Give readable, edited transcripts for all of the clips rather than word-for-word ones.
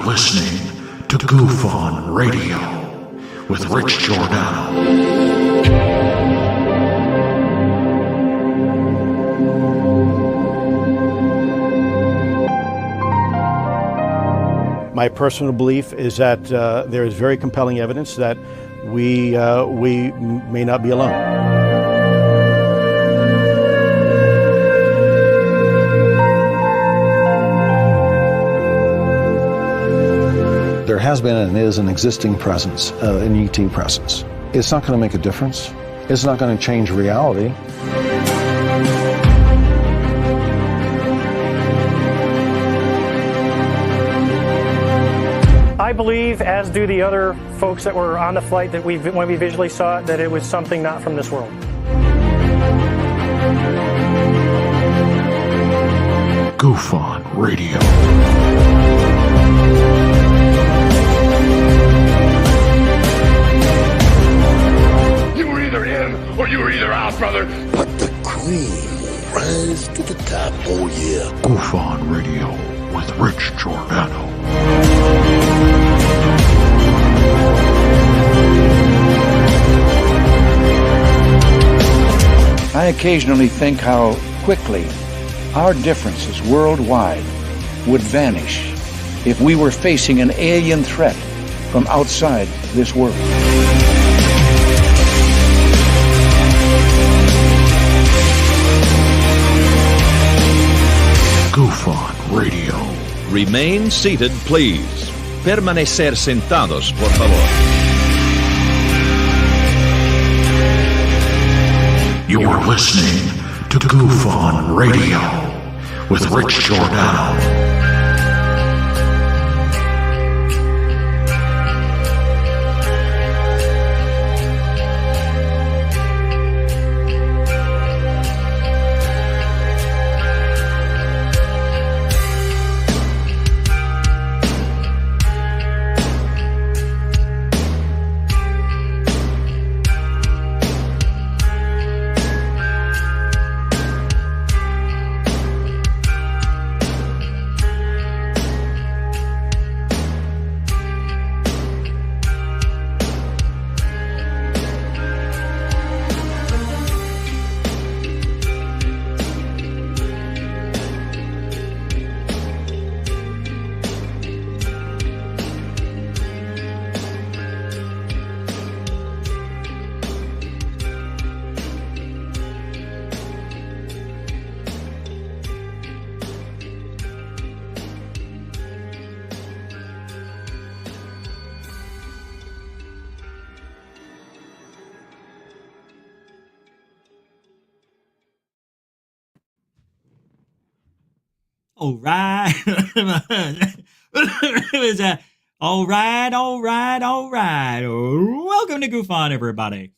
listening to Goof On Radio with Rich Giordano. My personal belief is that there is very compelling evidence that we may not be alone. There has been and is an existing presence, an ET presence. It's not going to make a difference. It's not going to change reality. I believe, as do the other folks that were on the flight, that when we visually saw it, that it was something not from this world. Goof On Radio. You were either in or you were either out, brother. But the cream will rise to the top, oh yeah. Goof On Radio with Rich Giordano. I occasionally think how quickly our differences worldwide would vanish if we were facing an alien threat from outside this world. Goof On Radio. Remain seated, please. Permanecer sentados, por favor. You're listening to Goof On Radio with Rich Giordano. All right. All right. Welcome to Goof On, everybody.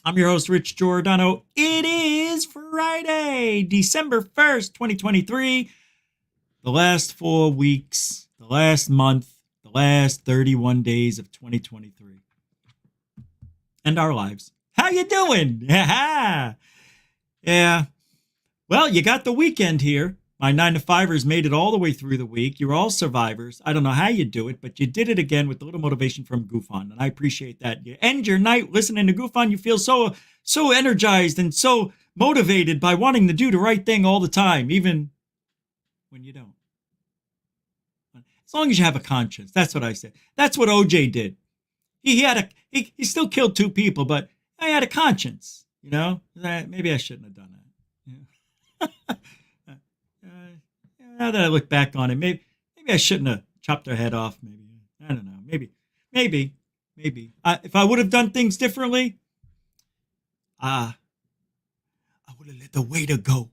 I'm your host, Rich Giordano. It is Friday, December 1st, 2023. The last 4 weeks, the last month, the last 31 days of 2023. And our lives. How you doing? Yeah. Well, you got the weekend here. My 9-to-5ers made it all the way through the week. You're all survivors. I don't know how you do it, but you did it again with a little motivation from Goof On, and I appreciate that. You end your night listening to Goof On, you feel so energized and so motivated by wanting to do the right thing all the time, even when you don't. As long as you have a conscience, that's what I say. That's what OJ did. He still killed 2 people, but I had a conscience, you know? Maybe I shouldn't have done that. Yeah. Now that I look back on it, maybe I shouldn't have chopped their head off. Maybe I don't know. Maybe. If I would have done things differently, I would have let the waiter go.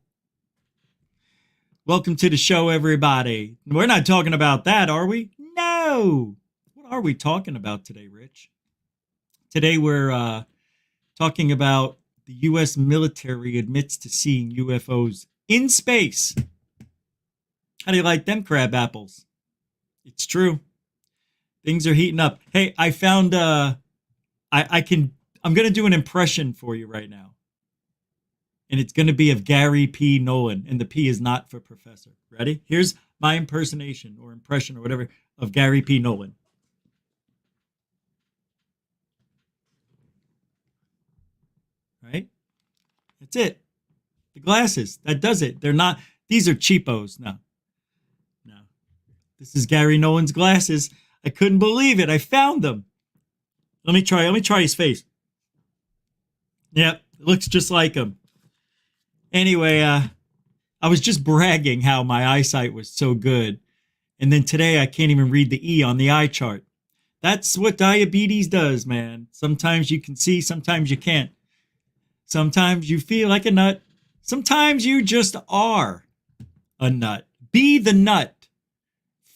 Welcome to the show, everybody. We're not talking about that, are we? No. What are we talking about today, Rich? Today we're talking about the U.S. military admits to seeing UFOs in space. How do you like them crab apples? It's true. Things are heating up. Hey, I found I'm going to do an impression for you right now. And it's going to be of Gary P. Nolan. And the P is not for professor. Ready? Here's my impersonation or impression or whatever of Gary P. Nolan. Right? That's it. The glasses. That does it. They're not, these are cheapos. No. This is Gary Nolan's glasses. I couldn't believe it. I found them. Let me try his face. Yep, it looks just like him. Anyway, I was just bragging how my eyesight was so good. And then today I can't even read the E on the eye chart. That's what diabetes does, man. Sometimes you can see, sometimes you can't. Sometimes you feel like a nut. Sometimes you just are a nut. Be the nut.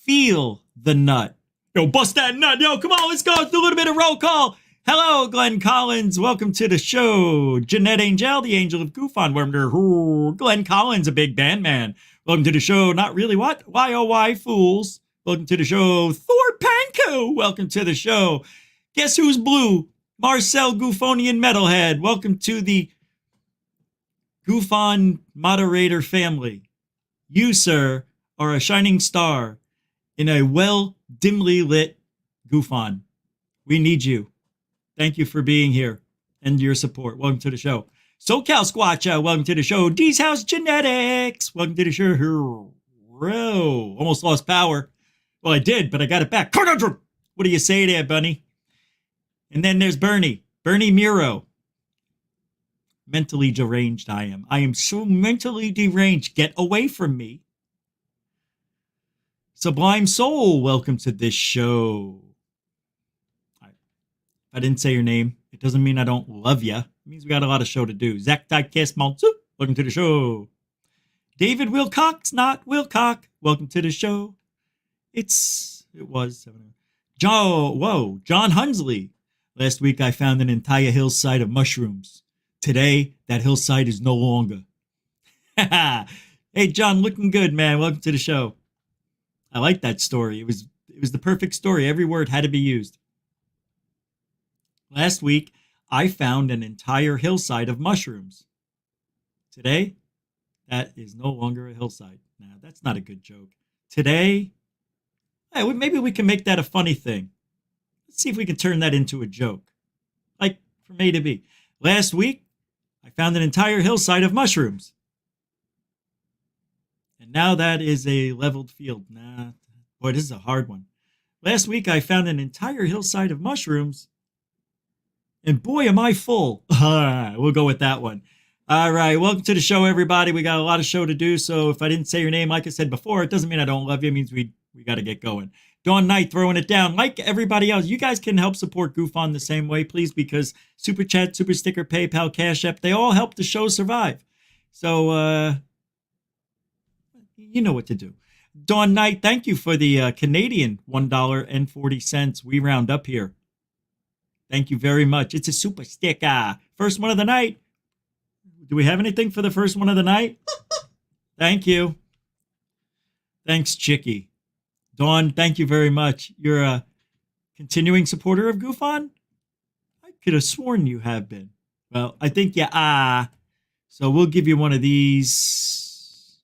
Feel the nut. Yo, bust that nut. Yo, come on, let's go. Let's do a little bit of roll call. Hello, Glenn Collins. Welcome to the show. Jeanette Angel, the angel of Goofon. Glenn Collins, a big band man. Welcome to the show. Not really what? Why, oh, why, fools. Welcome to the show. Thor Panko. Welcome to the show. Guess who's blue? Marcel Goofonian Metalhead. Welcome to the Goofon moderator family. You, sir, are a shining star in a dimly lit Goofon. We need you. Thank you for being here and your support. Welcome to the show. SoCal Squatcha, welcome to the show. D's House Genetics, welcome to the show. Whoa, almost lost power. Well, I did, but I got it back. Conundrum. What do you say there, Bunny? And then there's Bernie Miro. Mentally deranged I am. I am so mentally deranged. Get away from me. Sublime Soul, welcome to this show. If I didn't say your name, it doesn't mean I don't love you. It means we got a lot of show to do. Zach Diecast Maltsu, welcome to the show. David Wilcox, not Wilcock, welcome to the show. It was 7. John Hunsley. Last week I found an entire hillside of mushrooms. Today, that hillside is no longer. Hey, John, looking good, man. Welcome to the show. I like that story. It was the perfect story. Every word had to be used. Last week, I found an entire hillside of mushrooms. Today, that is no longer a hillside. Nah, that's not a good joke. Today, maybe we can make that a funny thing. Let's see if we can turn that into a joke. Like from A to B. Last week, I found an entire hillside of mushrooms. And now that is a leveled field. Nah, boy, this is a hard one. Last week, I found an entire hillside of mushrooms. And boy, am I full. We'll go with that one. All right, welcome to the show, everybody. We got a lot of show to do, so if I didn't say your name, like I said before, it doesn't mean I don't love you. It means we got to get going. Dawn Knight throwing it down. Like everybody else, you guys can help support Goofon the same way, please, because Super Chat, Super Sticker, PayPal, Cash App, they all help the show survive. So, you know what to do. Dawn Knight, thank you for the Canadian $1.40. We round up here. Thank you very much. It's a super sticker. First one of the night. Do we have anything for the first one of the night? Thank you. Thanks, Chicky. Dawn, thank you very much. You're a continuing supporter of Goofon? I could have sworn you have been. Well, I think you are. So we'll give you one of these.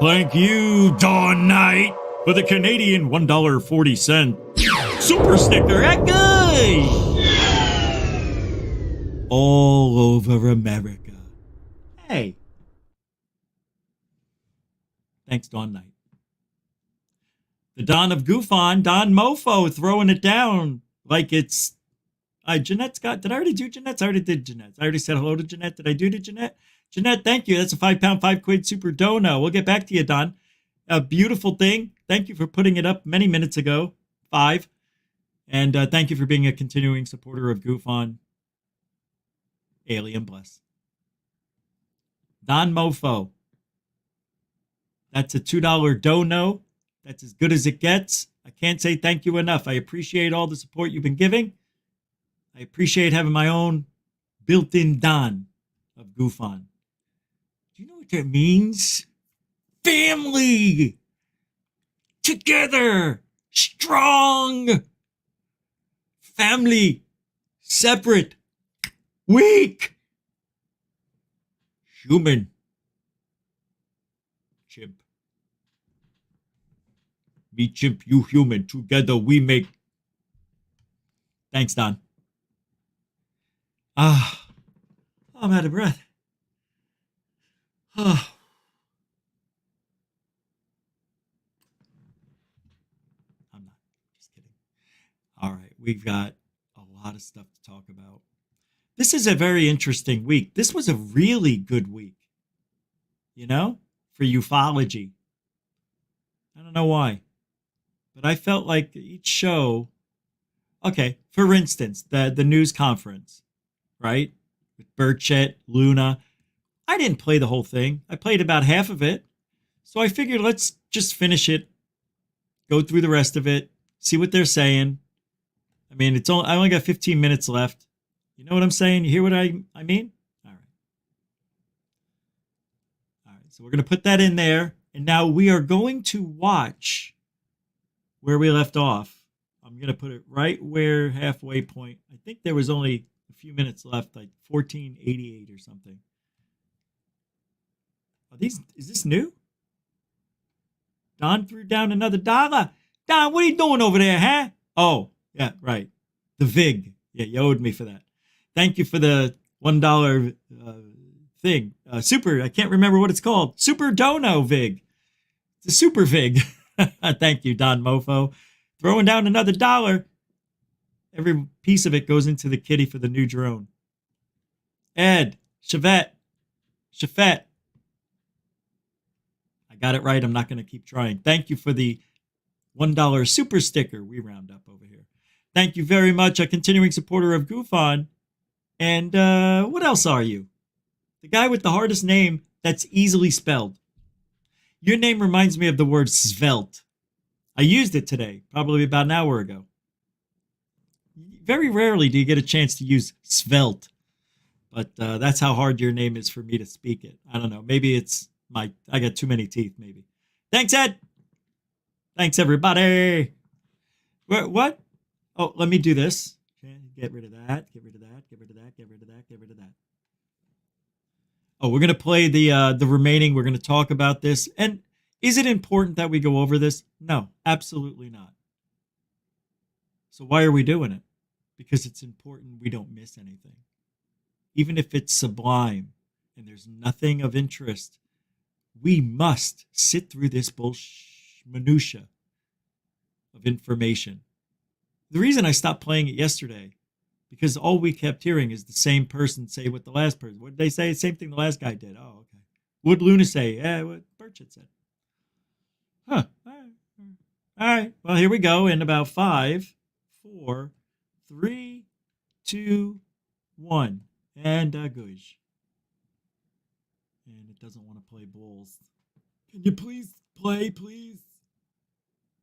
Thank you, Dawn Knight, for the Canadian $1.40 super sticker. Good. All over America. Hey. Thanks, Dawn Knight. The Don of Goofon, Don Mofo, throwing it down like it's... Jeanette's got... Did I already do Jeanette's? I already did Jeanette's. I already said hello to Jeanette. Did I do to Jeanette? Jeanette, thank you. That's a £5, £5 super dono. We'll get back to you, Don. A beautiful thing. Thank you for putting it up many minutes ago. 5. And thank you for being a continuing supporter of Goofon. Alien bless. Don Mofo. That's a $2 dono. That's as good as it gets. I can't say thank you enough. I appreciate all the support you've been giving. I appreciate having my own built-in Don of Goofon. Do you know what that means? Family! Together! Strong! Family! Separate! Weak! human. Chimp. Me chimp, you human. Together we make. Thanks, Don. I'm out of breath. I'm not. Just kidding. All right. We've got a lot of stuff to talk about. This is a very interesting week. This was a really good week, you know, for ufology. I don't know why, but I felt like each show, okay, for instance, the news conference, right, with Burchett, Luna, I didn't play the whole thing. I played about half of it, so I figured let's just finish it, go through the rest of it, see what they're saying. I mean, I only got 15 minutes left. You know what I'm saying? You hear what I mean? All right. All right. So we're going to put that in there. And now we are going to watch where we left off. I'm going to put it right where halfway point. I think there was only a few minutes left, like 1488 or something. Is this new? Don threw down another $1. Don, what are you doing over there, huh? Oh, yeah, right. The VIG. Yeah, you owed me for that. Thank you for the $1 thing. Super, I can't remember what it's called. Super Dono VIG. It's a super VIG. Thank you, Don Mofo. Throwing down another $1. Every piece of it goes into the kitty for the new drone. Ed, Chevette. I got it right. I'm not going to keep trying. Thank you for the $1 super sticker we round up over here. Thank you very much, a continuing supporter of GoofOn. And what else are you? The guy with the hardest name that's easily spelled. Your name reminds me of the word svelte. I used it today, probably about an hour ago. Very rarely do you get a chance to use svelte. But that's how hard your name is for me to speak it. I don't know. Maybe it's I got too many teeth, maybe. Thanks, Ed. Thanks, everybody. What? Oh, let me do this. Okay, get rid of that. Get rid of that. Get rid of that. Get rid of that. Get rid of that. Oh, we're going to play the remaining. We're going to talk about this. And is it important that we go over this? No, absolutely not. So why are we doing it? Because it's important we don't miss anything. Even if it's sublime and there's nothing of interest, we must sit through this minutia of information. The reason I stopped playing it yesterday, because all we kept hearing is the same person say what the last person. What did they say? Same thing the last guy did. Oh, okay. What did Luna say? Yeah, what Burchett said. Huh. All right. Well, here we go. In about 5, 4, 3, 2, 1. And goosh. And it doesn't want to play balls. Can you please play, please?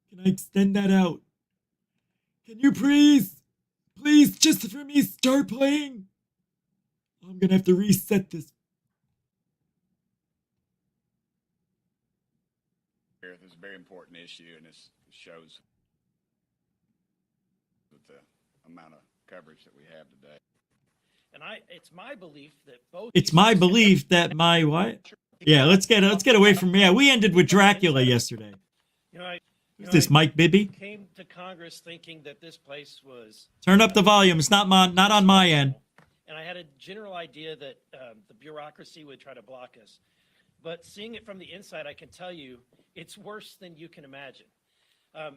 Can I extend that out? Can you please, just for me, start playing? I'm going to have to reset this. This is a very important issue, and this shows with the amount of coverage that we have today. And it's my belief that both. It's my belief that my what? Yeah, let's get away from. Yeah, we ended with Dracula yesterday. Who's this, Mike Bibby? Came to Congress thinking that this place was. Turn up the volume. It's not on my end. And I had a general idea that the bureaucracy would try to block us, but seeing it from the inside, I can tell you it's worse than you can imagine.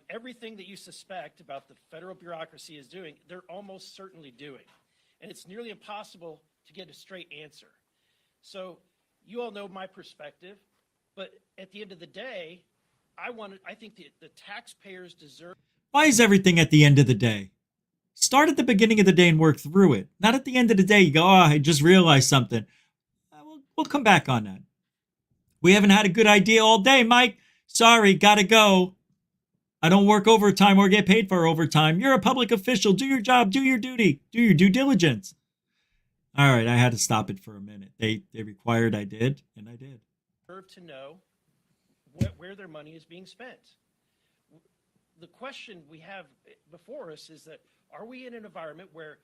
Everything that you suspect about the federal bureaucracy is doing, they're almost certainly doing. And it's nearly impossible to get a straight answer. So you all know my perspective, but at the end of the day, I think the taxpayers deserve. Why is everything at the end of the day? Start at the beginning of the day and work through it. Not at the end of the day, you go, oh, I just realized something. We'll come back on that. We haven't had a good idea all day, Mike. Sorry, gotta go. I don't work overtime or get paid for overtime. You're a public official. Do your job. Do your duty. Do your due diligence. All right, I had to stop it for a minute. They required I did, and I did. Deserve to know where their money is being spent. The question we have before us is that, are we in an environment where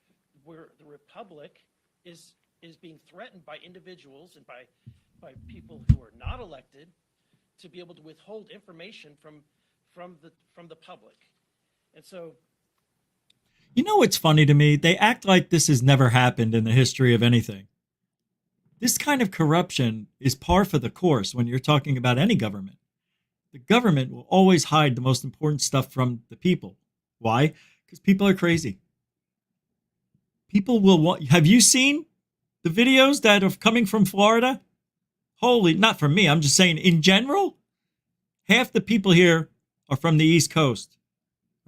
the republic is is being threatened by individuals and by people who are not elected to be able to withhold information from the public. And so, You know what's funny to me? They act like this has never happened in the history of anything. This kind of corruption is par for the course when you're talking about any government. The government will always hide the most important stuff from the people. Why? Because people are crazy. People will want. Have you seen the videos that are coming from Florida? Holy, not from me. I'm just saying in general, half the people here are from the East Coast,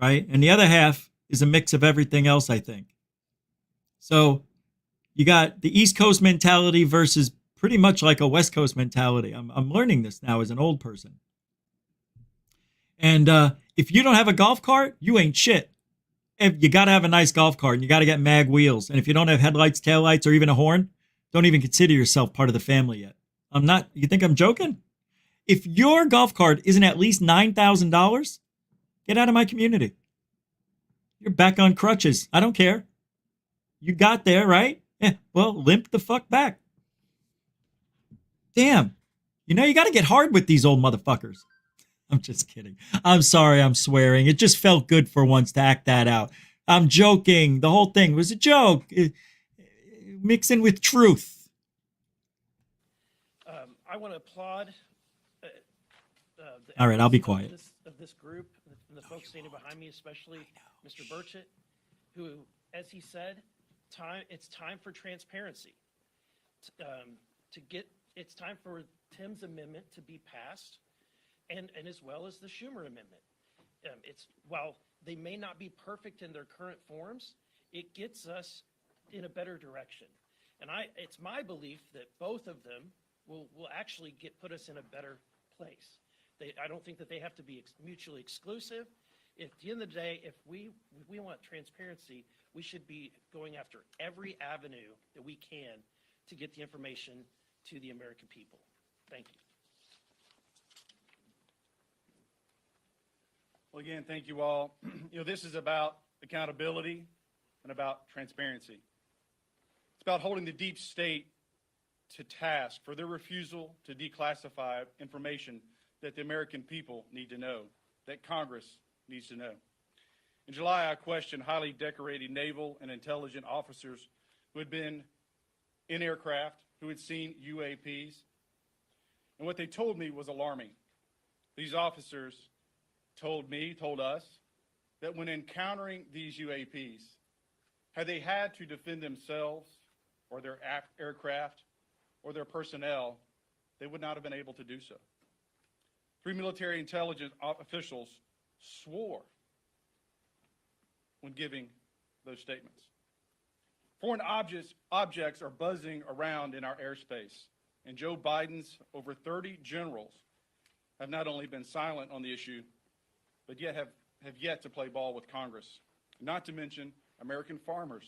right? And the other half is a mix of everything else, I think. So you got the East Coast mentality versus pretty much like a West Coast mentality. I'm learning this now as an old person. And if you don't have a golf cart, you ain't shit. You got to have a nice golf cart, and you got to get mag wheels. And if you don't have headlights, taillights, or even a horn, don't even consider yourself part of the family yet. I'm not. You think I'm joking? If your golf cart isn't at least $9,000, get out of my community. You're back on crutches. I don't care. You got there, right? Yeah, well, limp the fuck back. Damn. You know, you got to get hard with these old motherfuckers. I'm just kidding. I'm sorry I'm swearing. It just felt good for once to act that out. I'm joking. The whole thing was a joke. Mixing with truth. I want to applaud all right, I'll be quiet. Of this group, and the folks standing behind me, especially Mr. Burchett, who, as he said, it's time for transparency. It's time for Tim's amendment to be passed, and as well as the Schumer amendment. While they may not be perfect in their current forms, it gets us in a better direction. And it's my belief that both of them will actually put us in a better place. I don't think that they have to be mutually exclusive. At the end of the day, if we want transparency, we should be going after every avenue that we can to get the information to the American people. Thank you. Well, again, thank you all. This is about accountability and about transparency. It's about holding the deep state to task for their refusal to declassify information that the American people need to know, that Congress needs to know. In July, I questioned highly decorated naval and intelligence officers who had been in aircraft, who had seen UAPs, and what they told me was alarming. These officers told us, that when encountering these UAPs, had they had to defend themselves or their aircraft or their personnel, they would not have been able to do so. 3 military intelligence officials swore when giving those statements. Foreign objects are buzzing around in our airspace, and Joe Biden's over 30 generals have not only been silent on the issue, but yet have yet to play ball with Congress, not to mention American farmers.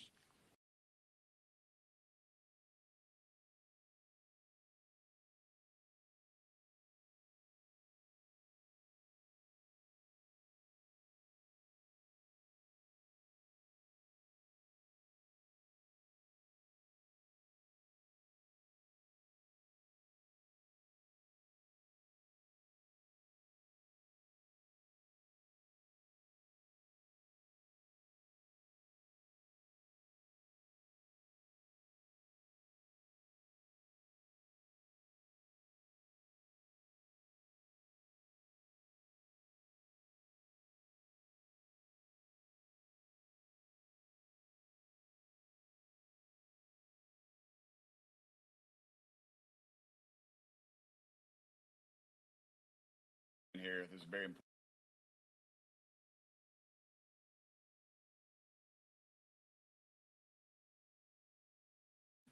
Here, this is very important.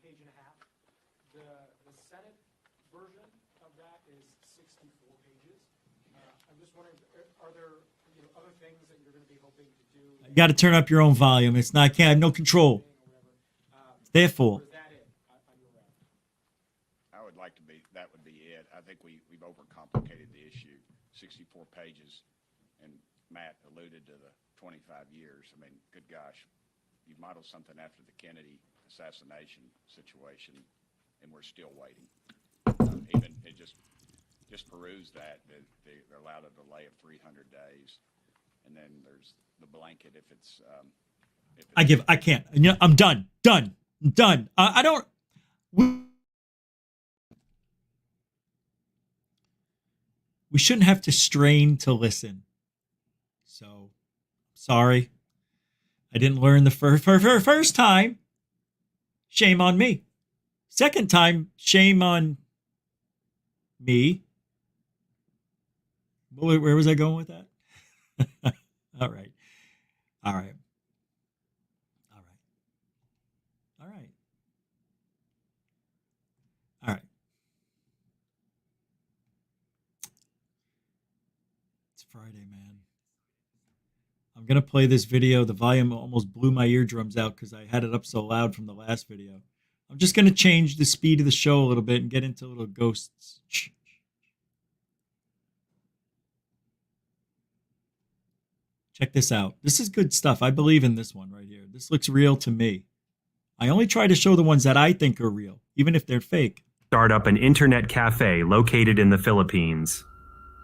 Page and a half. The Senate version of that is 64 pages. I'm just wondering, are there other things that you're going to be hoping to do? You got to turn up your own volume. It's not. I can't. I have no control. Therefore. I would like to be. That would be it. I think we've overcomplicated the issue. 64 pages, and Matt alluded to the 25 years. I mean, good gosh, you modeled something after the Kennedy assassination situation, and we're still waiting. Even it just peruse that they're allowed a delay of 300 days, and then there's the blanket if it's. I can't. You know, I'm done. I don't. We shouldn't have to strain to listen. So, sorry. I didn't learn the first time. Shame on me. Second time, shame on me. Where was I going with that? All right. It's Friday, man. I'm going to play this video. The volume almost blew my eardrums out because I had it up so loud from the last video. I'm just going to change the speed of the show a little bit and get into little ghosts. Check this out. This is good stuff. I believe in this one right here. This looks real to me. I only try to show the ones that I think are real, even if they're fake. Start up an internet cafe located in the Philippines.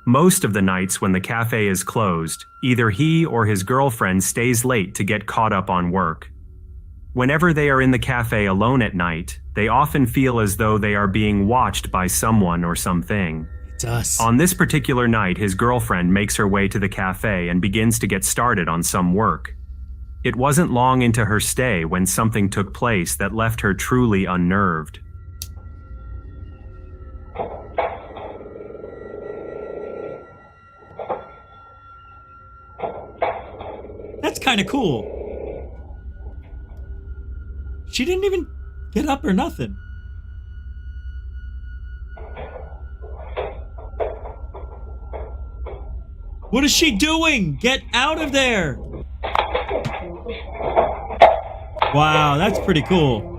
Most of the nights when the cafe is closed, either he or his girlfriend stays late to get caught up on work. Whenever they are in the cafe alone at night, they often feel as though they are being watched by someone or something. It's us. On this particular night, his girlfriend makes her way to the cafe and begins to get started on some work. It wasn't long into her stay when something took place that left her truly unnerved. That's kind of cool. She didn't even get up or nothing. What is she doing? Get out of there. Wow, that's pretty cool.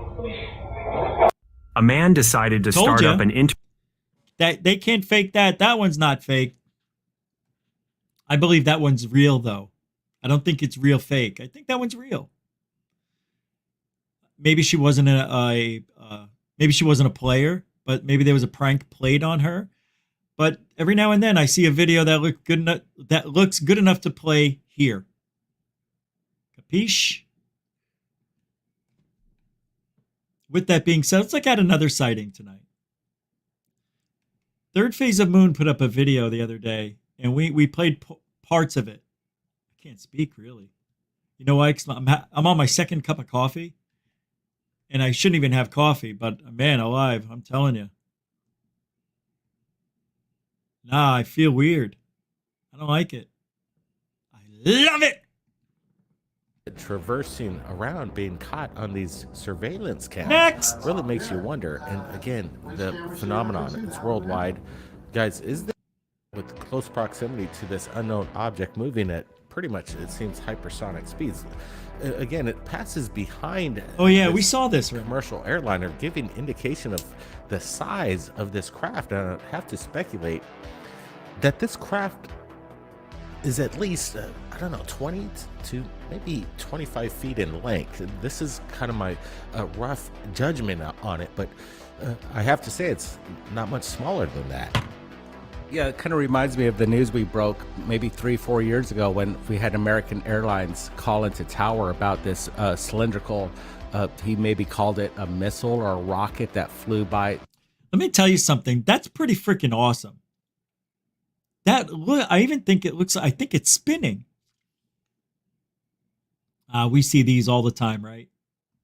A man decided to start up an that they can't fake that. That one's not fake. I believe that one's real though. I don't think it's real fake. I think that one's real. Maybe she wasn't maybe she wasn't a player, but maybe there was a prank played on her. But every now and then I see a video that looks good enough to play here. Capiche? With that being said, let's look at another sighting tonight. Third Phase of Moon put up a video the other day, and we played parts of it. I can't speak, really. You know why? I'm on my second cup of coffee, and I shouldn't even have coffee, but man alive, I'm telling you. Nah, I feel weird. I don't like it. I love it! Traversing around, being caught on these surveillance cams. Next! Really makes you wonder. And again, the phenomenon, it's worldwide. Guys, is there, with close proximity to this unknown object moving at pretty much, it seems, hypersonic speeds. Again, it passes behind. Oh yeah, we saw this commercial airliner, giving indication of the size of this craft. And I have to speculate that this craft is at least, I don't know, 20 to maybe 25 feet in length. This is kind of my rough judgment on it, but I have to say it's not much smaller than that. Yeah, it kind of reminds me of the news we broke maybe 3-4 years ago when we had American Airlines call into tower about this cylindrical, he maybe called it a missile or a rocket that flew by. Let me tell you something. That's pretty freaking awesome. I even think it looks, I think it's spinning. We see these all the time, right?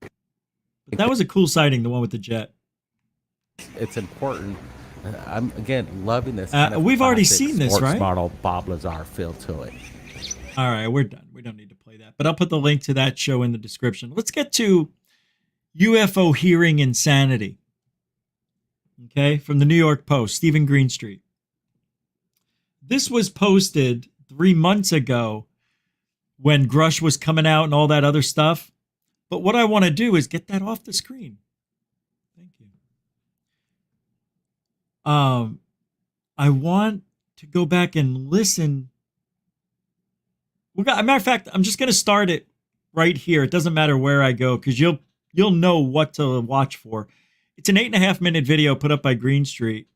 But that was a cool sighting, the one with the jet. It's important. I'm, again, loving this. We've already seen this, right? Model Bob Lazar feel to it. All right, we're done. We don't need to play that. But I'll put the link to that show in the description. Let's get to UFO hearing insanity. Okay, from the New York Post, Stephen Greenstreet. This was posted 3 months ago when Grush was coming out and all that other stuff. But what I want to do is get that off the screen. Thank you. I want to go back and listen. As a matter of fact, I'm just going to start it right here. It doesn't matter where I go because you'll you'll know what to watch for. It's an 8.5-minute video put up by Green Street.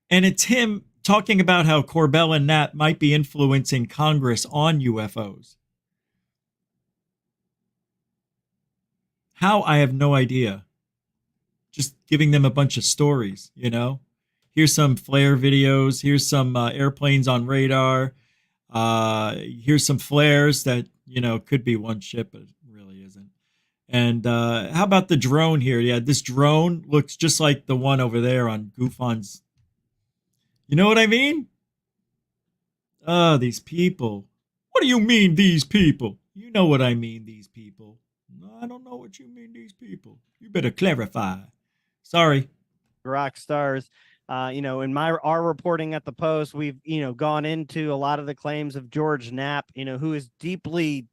And it's him talking about how Corbell and Knap might be influencing Congress on UFOs. How? I have no idea. Just giving them a bunch of stories, you know? Here's some flare videos. Here's some airplanes on radar. Here's some flares that, you know, could be one ship, but it really isn't. And how about the drone here? Yeah, this drone looks just like the one over there on Goofon's. You know what I mean? Oh, these people. What do you mean, these people? You know what I mean, these people. No, I don't know what you mean, these people. You better clarify. Sorry. Rock stars. In our reporting at the Post, we've, gone into a lot of the claims of George Knapp, who is deeply.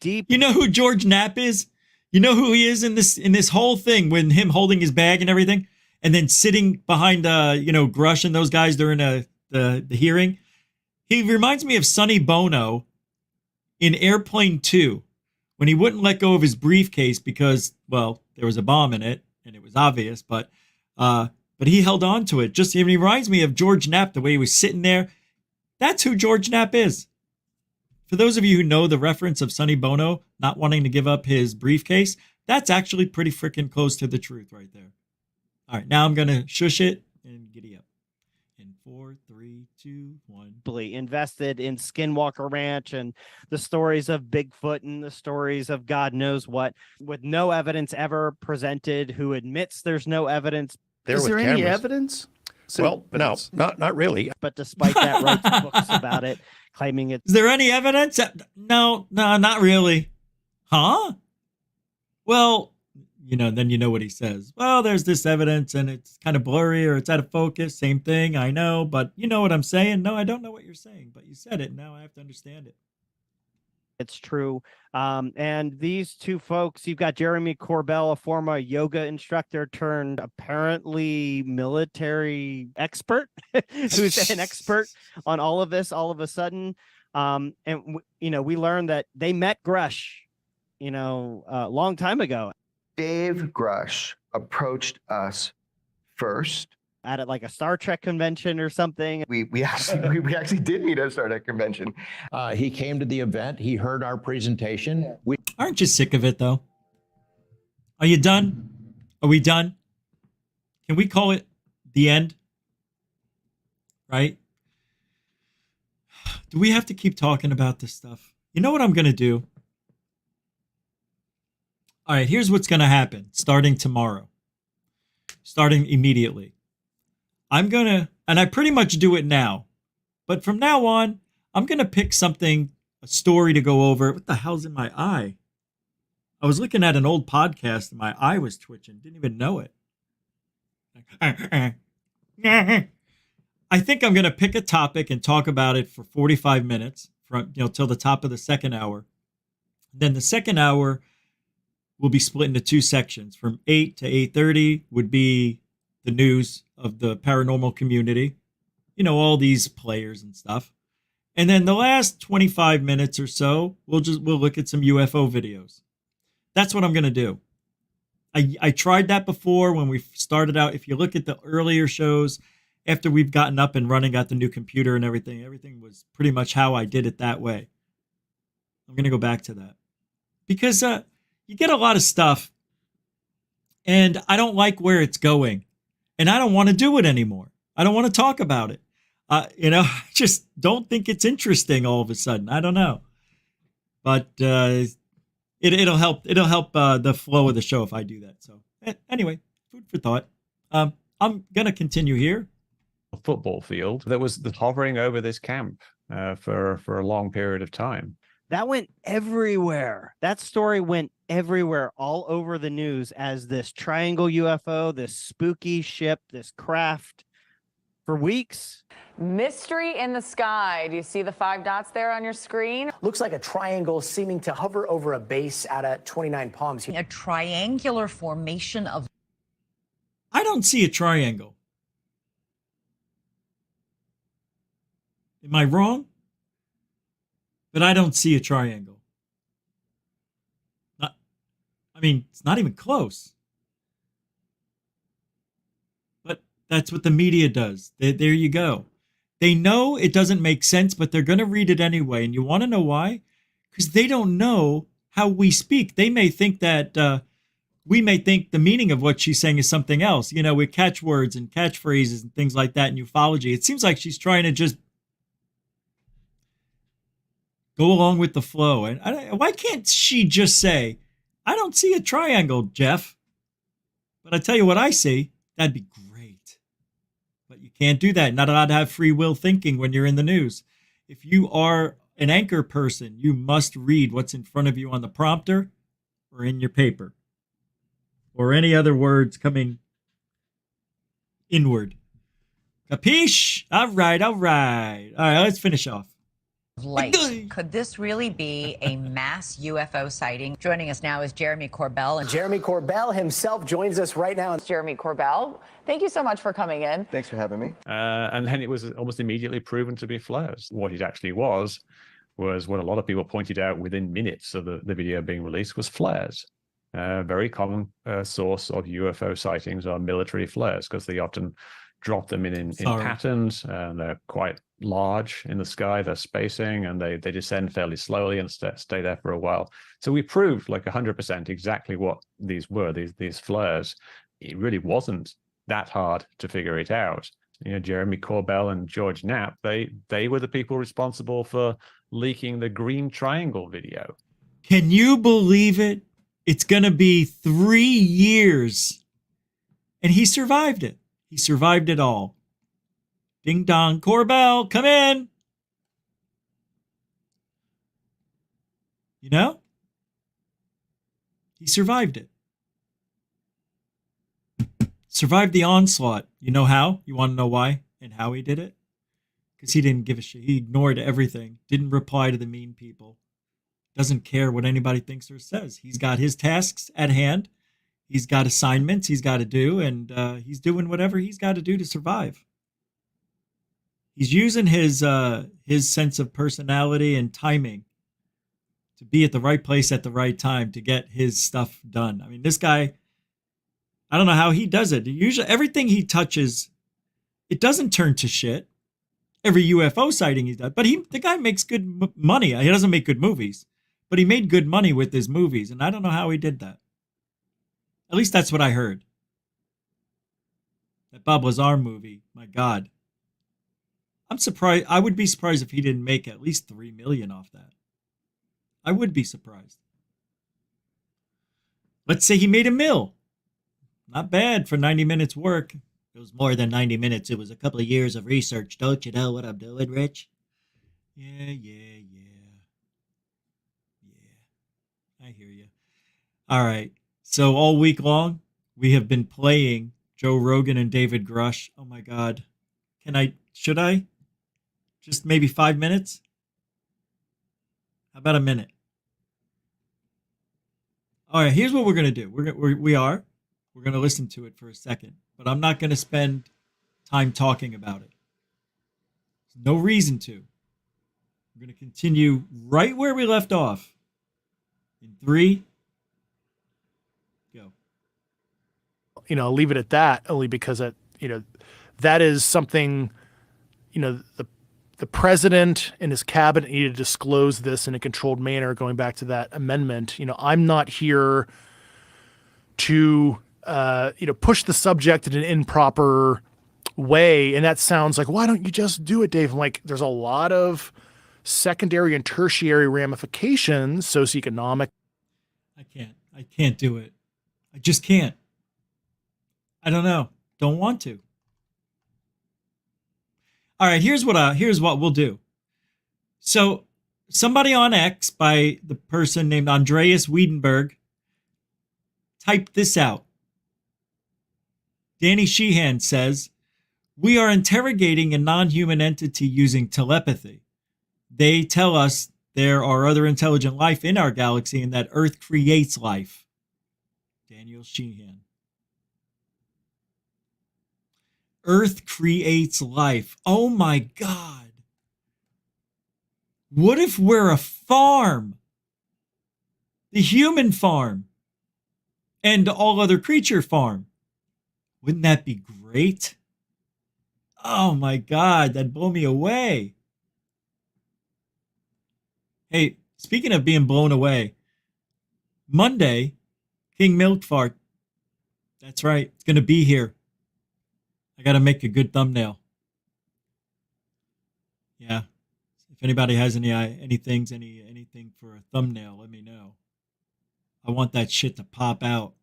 You know who George Knapp is? You know who he is in this whole thing, when him holding his bag and everything, and then sitting behind, Grush and those guys during the hearing? He reminds me of Sonny Bono in Airplane 2, when he wouldn't let go of his briefcase because, well, there was a bomb in it, and it was obvious, but he held on to it. He reminds me of George Knapp, the way he was sitting there. That's who George Knapp is. For those of you who know the reference of Sonny Bono not wanting to give up his briefcase, that's actually pretty freaking close to the truth right there. All right, now I'm going to shush it and giddy up. In 4, 3, 2, 1. Invested in Skinwalker Ranch and the stories of Bigfoot and the stories of God knows what, with no evidence ever presented, who admits there's no evidence. Is there any evidence? Well, no, not really. But despite that, writes books about it, claiming it. Is there any evidence? No, not really. Huh? Well, then you know what he says. Well, there's this evidence and it's kind of blurry or it's out of focus. Same thing, I know, but you know what I'm saying? No, I don't know what you're saying, but you said it. Now I have to understand it. It's true. And these two folks, you've got Jeremy Corbell, a former yoga instructor turned apparently military expert, who's an expert on all of this all of a sudden. We learned that they met Grush, a long time ago. Dave Grush approached us first. At like a Star Trek convention or something. We actually did meet at a Star Trek convention. He came to the event. He heard our presentation. Aren't you sick of it, though? Are you done? Are we done? Can we call it the end? Right? Do we have to keep talking about this stuff? You know what I'm going to do? All right, here's what's going to happen starting tomorrow. Starting immediately. I'm going to, and I pretty much do it now, but from now on, I'm going to pick something, a story to go over. What the hell's in my eye? I was looking at an old podcast and my eye was twitching. Didn't even know it. I think I'm going to pick a topic and talk about it for 45 minutes from, till the top of the second hour. Then the second hour will be split into two sections. From 8 to 8:30 would be the news of the paranormal community, all these players and stuff. And then the last 25 minutes or so, we'll look at some UFO videos. That's what I'm going to do. I tried that before when we started out. If you look at the earlier shows, after we've gotten up and running, got the new computer and everything was pretty much how I did it that way. I'm going to go back to that. Because you get a lot of stuff, and I don't like where it's going. And I don't want to do it anymore. I don't want to talk about it. I just don't think it's interesting all of a sudden. I don't know. But it'll help. It'll help the flow of the show if I do that. So anyway, food for thought. I'm going to continue here. A football field that was hovering over this camp for a long period of time. That went everywhere. That story went everywhere, all over the news as this triangle UFO, this spooky ship, this craft for weeks. Mystery in the sky. Do you see the 5 dots there on your screen? Looks like a triangle seeming to hover over a base out of 29 Palms. A triangular formation of... I don't see a triangle. Am I wrong? But I don't see a triangle. mean, it's not even close. But that's what the media does. There you go. They know it doesn't make sense, but they're going to read it anyway. And you want to know why? Because they don't know how we speak. They may think that we may think the meaning of what she's saying is something else. You know, with catchwords and catchphrases and things like that in ufology. It seems like she's trying to just go along with the flow. And why can't she just say, I don't see a triangle, Jeff, but I tell you what I see. That'd be great. But you can't do that. Not allowed to have free will thinking when you're in the news. If you are an anchor person, you must read what's in front of you on the prompter or in your paper or any other words coming inward. Capiche? All right. All right, let's finish off. Light. Could this really be a mass UFO sighting? Joining us now is Jeremy Corbell. Jeremy Corbell himself joins us right now. Jeremy Corbell, thank you so much for coming in. Thanks for having me. And then it was almost immediately proven to be flares. What it actually was what a lot of people pointed out within minutes of the video being released was flares. Very common source of UFO sightings are military flares because they often drop them in patterns, and they're quite large in the sky. They're spacing, and they descend fairly slowly and stay there for a while. So we proved like 100% exactly what these were, these flares. It really wasn't that hard to figure it out. You know, Jeremy Corbell and George Knapp, they were the people responsible for leaking the green triangle video. Can you believe it? It's going to be 3 years. And he survived it. He survived it all. Ding dong. Corbell, come in. You know? He survived it. Survived the onslaught. You know how? You want to know why and how he did it? Because he didn't give a shit. He ignored everything. Didn't reply to the mean people. Doesn't care what anybody thinks or says. He's got his tasks at hand. He's got assignments he's got to do, and he's doing whatever he's got to do to survive. He's using his sense of personality and timing to be at the right place at the right time to get his stuff done. I mean, this guy, I don't know how he does it. Usually, everything he touches, it doesn't turn to shit. Every UFO sighting he's done, but the guy makes good money. He doesn't make good movies, but he made good money with his movies, and I don't know how he did that. At least that's what I heard. That Bob Lazar movie, my God. I'm surprised. I would be surprised if he didn't make at least $3 million off that. I would be surprised. Let's say he made $1 million. Not bad for 90 minutes work. It was more than 90 minutes. It was a couple of years of research. Don't you know what I'm doing, Rich? Yeah. I hear you. All right. So all week long, we have been playing Joe Rogan and David Grush. Oh my God. Should I? Just maybe 5 minutes? How about a minute? All right, here's what we're going to do. We're going to listen to it for a second, but I'm not going to spend time talking about it. There's no reason to. We're going to continue right where we left off. In 3, go. I'll leave it at that only because that is something, the president and his cabinet need to disclose this in a controlled manner, going back to that amendment. I'm not here to, push the subject in an improper way. And that sounds like, why don't you just do it, Dave? I'm like, there's a lot of secondary and tertiary ramifications, socioeconomic. I can't do it. I just can't. I don't know. Don't want to. All right, here's what we'll do. So somebody on X by the person named Andreas Wiedenberg typed this out. Danny Sheehan says, "We are interrogating a non-human entity using telepathy. They tell us there are other intelligent life in our galaxy and that Earth creates life." Daniel Sheehan. Earth creates life. Oh my God. What if we're a farm? The human farm. and All Other Creature Farm. Wouldn't that be great? Oh my God, that'd blow me away. Hey, speaking of being blown away, Monday, King Milkfart. That's right, it's going to be here. I got to make a good thumbnail. Yeah. If anybody has anything for a thumbnail, let me know. I want that shit to pop out.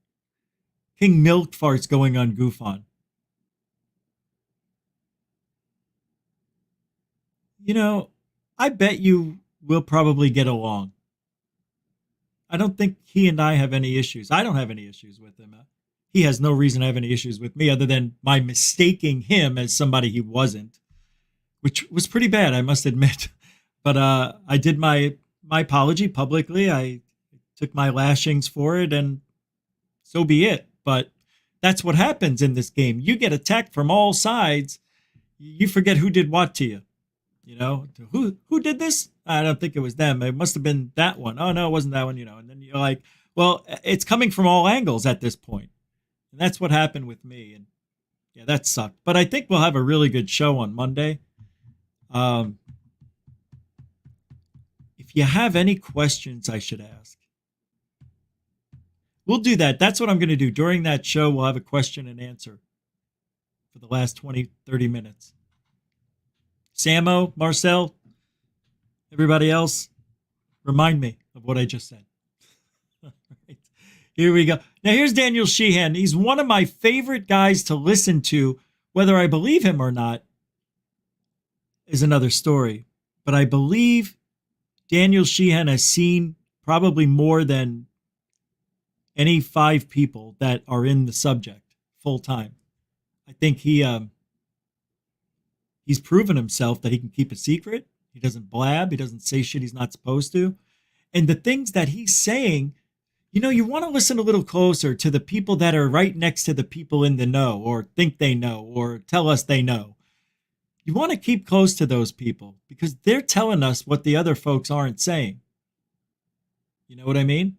King Milkfart's going on GoofOn. You know, I bet you we'll probably get along. I don't think he and I have any issues. I don't have any issues with him. He has no reason to have any issues with me other than my mistaking him as somebody he wasn't, which was pretty bad, I must admit. But I did my apology publicly. I took my lashings for it, and so be it. But that's what happens in this game. You get attacked from all sides. You forget who did what to you. You know, who did this? I don't think it was them. It must have been that one. Oh, no, it wasn't that one, you know. And then you're like, well, it's coming from all angles at this point. And that's what happened with me. And yeah, that sucked. But I think we'll have a really good show on Monday. If you have any questions I should ask, we'll do that. That's what I'm going to do. During that show, we'll have a question and answer for the last 20, 30 minutes. Samo, Marcel, everybody else, remind me of what I just said. All right. Here we go. Now, here's Daniel Sheehan. He's one of my favorite guys to listen to. Whether I believe him or not is another story. But I believe Daniel Sheehan has seen probably more than any 5 people that are in the subject full time. I think he's proven himself that he can keep a secret. He doesn't blab. He doesn't say shit he's not supposed to. And the things that he's saying, you know, you want to listen a little closer to the people that are right next to the people in the know, or think they know, or tell us they know. You want to keep close to those people because they're telling us what the other folks aren't saying. You know what I mean?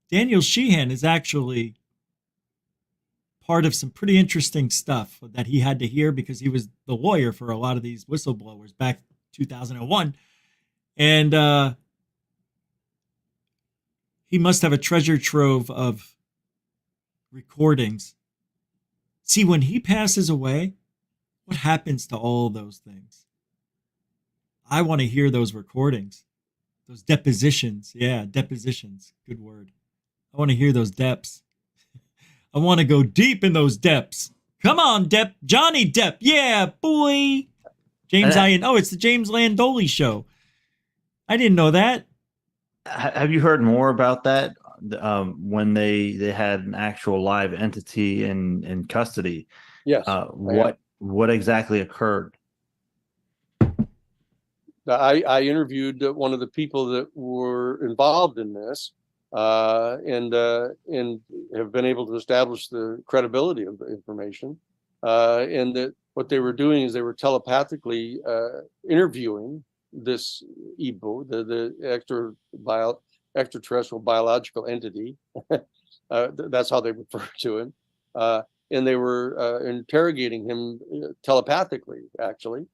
Daniel Sheehan is actually part of some pretty interesting stuff that he had to hear because he was the lawyer for a lot of these whistleblowers back 2001. And he must have a treasure trove of recordings. See, when he passes away, what happens to all those things? I want to hear those recordings, those depositions. Yeah, depositions. Good word. I want to hear those depths. I want to go deep in those depths. Come on, Depp. Johnny Depp. Yeah, boy. James Ian. Oh, it's the James Landoli show. I didn't know that. Have you heard more about that? When they had an actual live entity in custody? Yes. What exactly occurred? I interviewed one of the people that were involved in this, and have been able to establish the credibility of the information, and that what they were doing is they were telepathically interviewing this Igbo, the extraterrestrial biological entity. That's how they refer to him. And they were interrogating him telepathically, actually.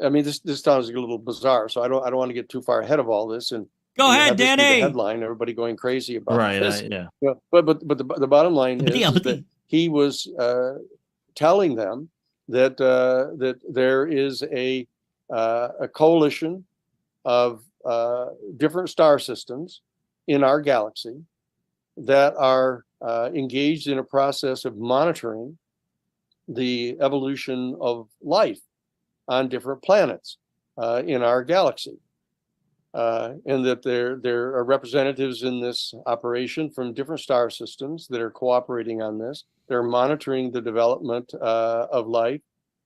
I mean, this sounds a little bizarre, so I don't want to get too far ahead of all this. And go ahead, Danny. The headline, everybody going crazy about this. Yeah. But the bottom line is that he was telling them that that there is a coalition of different star systems in our galaxy that are engaged in a process of monitoring the evolution of life on different planets in our galaxy. And that there are representatives in this operation from different star systems that are cooperating on this. They're monitoring the development of life,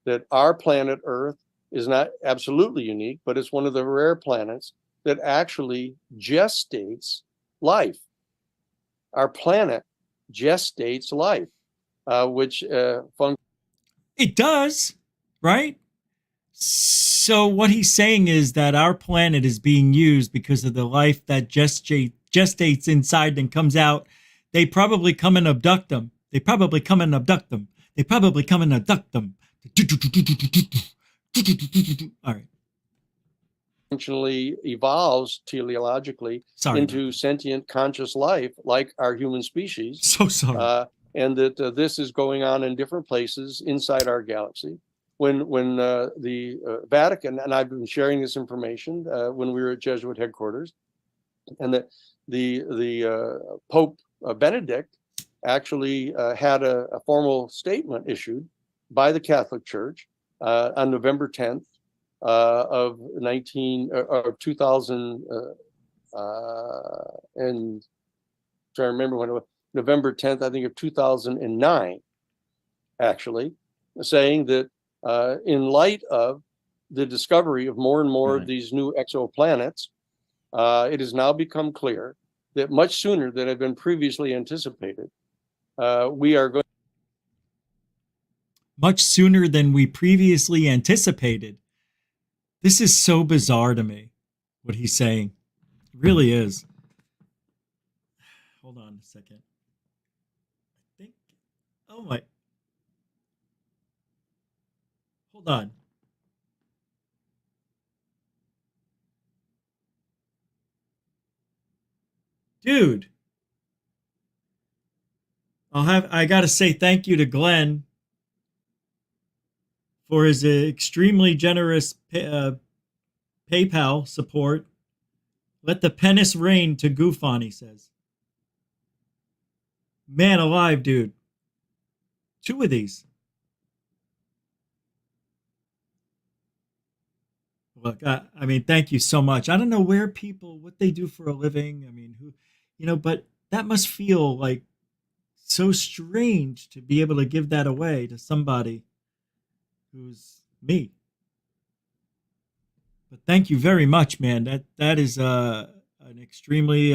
that our planet Earth is not absolutely unique, but it's one of the rare planets that actually gestates life. Our planet gestates life, which it does, right? So what he's saying is that our planet is being used because of the life that gestates inside and comes out They probably come and abduct them. They probably come and abduct them. They probably come and abduct them. All right. Eventually evolves teleologically into sentient conscious life like our human species. So sorry. And that this is going on in different places inside our galaxy. When the Vatican, and I've been sharing this information when we were at Jesuit headquarters, and that the Pope Benedict actually had a formal statement issued by the Catholic Church on November 10th of 2000 and trying to remember when it was, November 10th, I think of 2009, actually, saying that in light of the discovery of more and more of these new exoplanets, it has now become clear that much sooner than had been previously anticipated, we are going. Much sooner than we previously anticipated. This is so bizarre to me, what he's saying. It really is. Hold on a second. I think, oh my. Hold on. Dude. I gotta say thank you to Glenn for his extremely generous PayPal support. Let the penis rain to goof on, he says. Man alive, dude. 2 of these. Look, I mean, thank you so much. I don't know where people, what they do for a living. I mean, who, but that must feel like so strange to be able to give that away to somebody who's me. But thank you very much, man. That is an extremely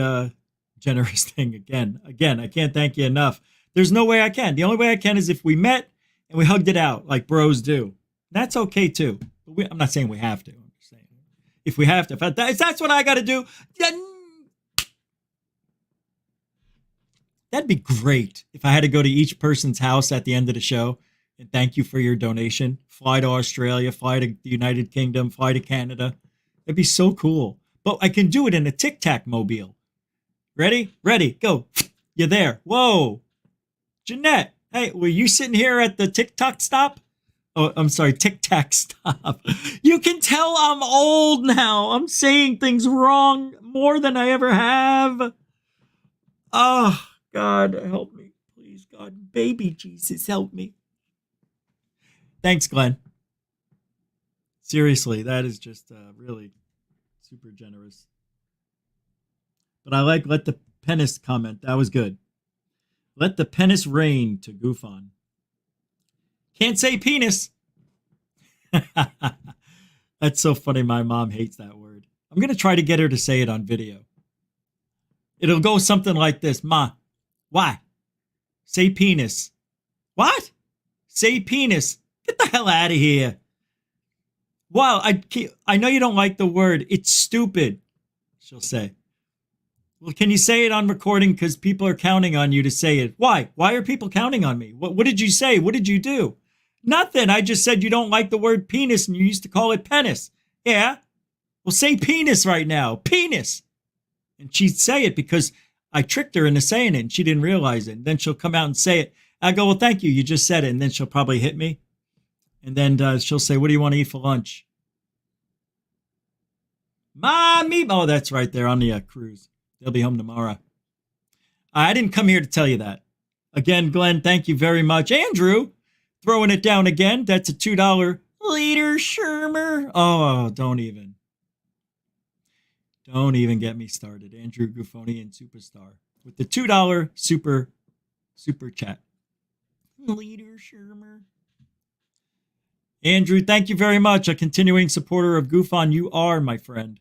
generous thing. Again, I can't thank you enough. There's no way I can. The only way I can is if we met and we hugged it out like bros do. That's okay too. But I'm not saying we have to. I'm just saying if we have to. If that's what I got to do, that'd be great. If I had to go to each person's house at the end of the show and thank you for your donation. Fly to Australia, fly to the United Kingdom, fly to Canada. That'd be so cool. But I can do it in a Tic Tac mobile. Ready? Ready, go. You're there. Whoa. Jeanette, hey, were you sitting here at the TikTok stop? Oh, I'm sorry, Tic Tac stop. You can tell I'm old now. I'm saying things wrong more than I ever have. Oh, God, help me. Please, God. Baby Jesus, help me. Thanks, Glenn. Seriously, that is just really super generous. But I like let the penis comment. That was good. Let the penis rain to goof on. Can't say penis. That's so funny. My mom hates that word. I'm going to try to get her to say it on video. It'll go something like this. Ma, why? Say penis. What? Say penis. Get the hell out of here. Wow, I know you don't like the word. It's stupid, she'll say. Well, can you say it on recording because people are counting on you to say it? Why? Why are people counting on me? What did you say? What did you do? Nothing. I just said you don't like the word penis and you used to call it penis. Yeah? Well, say penis right now. Penis. And she'd say it because I tricked her into saying it and she didn't realize it. And then she'll come out and say it. I go, well, thank you. You just said it. And then she'll probably hit me. And then she'll say, what do you want to eat for lunch? Mommy. Oh, that's right. They're on the cruise. They'll be home tomorrow. I didn't come here to tell you that. Again, Glenn, thank you very much. Andrew, throwing it down again. That's a $2 Leader Shermer. Oh, don't even get me started. Andrew Gufonian Superstar with the $2 super chat. Leader Shermer. Andrew, thank you very much. A continuing supporter of Goof On. You are, my friend.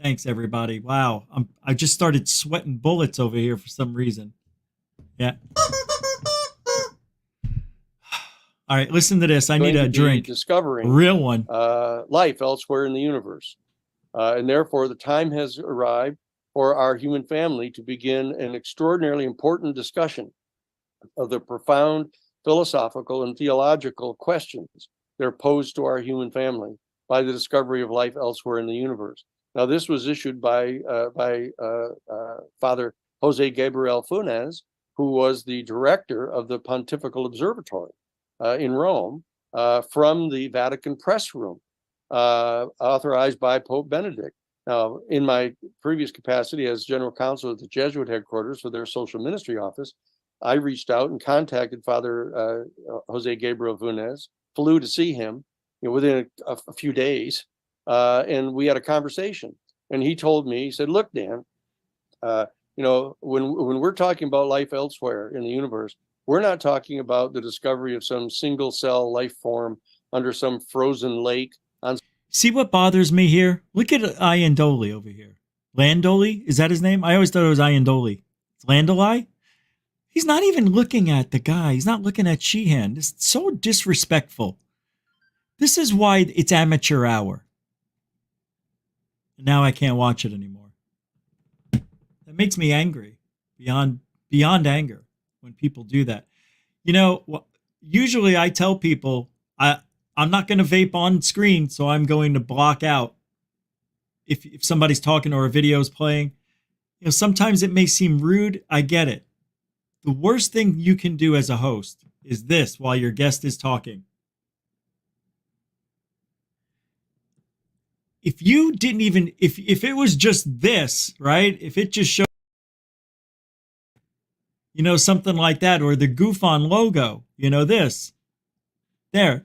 Thanks, everybody. Wow. I just started sweating bullets over here for some reason. Yeah. All right, listen to this. I need a drink. Discovering real one. Life elsewhere in the universe. And therefore, the time has arrived for our human family to begin an extraordinarily important discussion of the profound philosophical and theological questions that are posed to our human family by the discovery of life elsewhere in the universe. Now, this was issued by Father Jose Gabriel Funes, who was the director of the Pontifical Observatory in Rome, from the Vatican press room, authorized by Pope Benedict. Now, in my previous capacity as general counsel at the Jesuit headquarters for their social ministry office, I reached out and contacted Father Jose Gabriel Funes, flew to see him within a few days, and we had a conversation. And he told me, he said, "Look, Dan, when we're talking about life elsewhere in the universe, we're not talking about the discovery of some single cell life form under some frozen lake on." See what bothers me here? Look at Iandoli over here. Landoli? Is that his name? I always thought it was Iandoli. It's Landoli? He's not even looking at the guy. He's not looking at Sheehan. It's so disrespectful. This is why it's amateur hour. Now I can't watch it anymore. That makes me angry. Beyond anger when people do that. Usually I tell people I'm not going to vape on screen, so I'm going to block out if somebody's talking or a video's playing. Sometimes it may seem rude. I get it. The worst thing you can do as a host is this while your guest is talking. If you didn't even, if it was just this, right? If it just showed, something like that, or the GoofOn logo, this, there.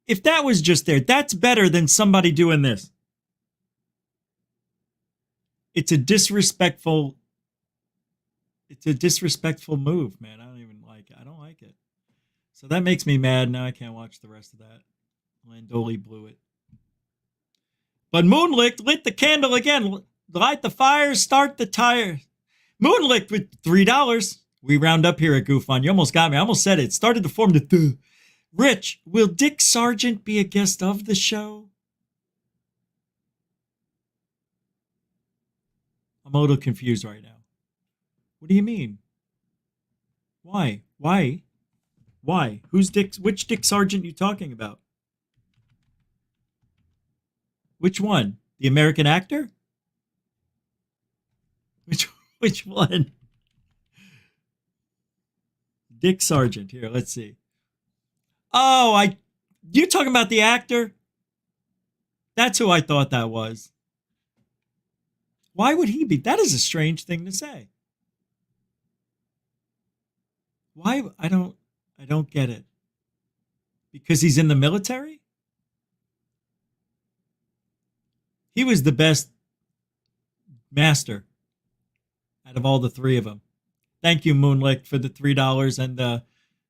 If that was just there, that's better than somebody doing this. It's a disrespectful move, man. I don't even like it. I don't like it. So that makes me mad. Now I can't watch the rest of that. Landoli blew it. But Moonlicht lit the candle again. Light the fire, start the tire. Moonlicht with $3. We round up here at GoofOn. You almost got me. I almost said it. Started to form the Rich, will Dick Sargent be a guest of the show? I'm a little confused right now. What do you mean? Why? Who's Dick? Which Dick Sargent you talking about? Which one? The American actor? Which one? Dick Sargent. Here, let's see. Oh, you talking about the actor? That's who I thought that was. Why would he be? That is a strange thing to say. Why? I don't get it. Because he's in the military? He was the best master out of all the three of them. Thank you, Moonlicht, for the $3 and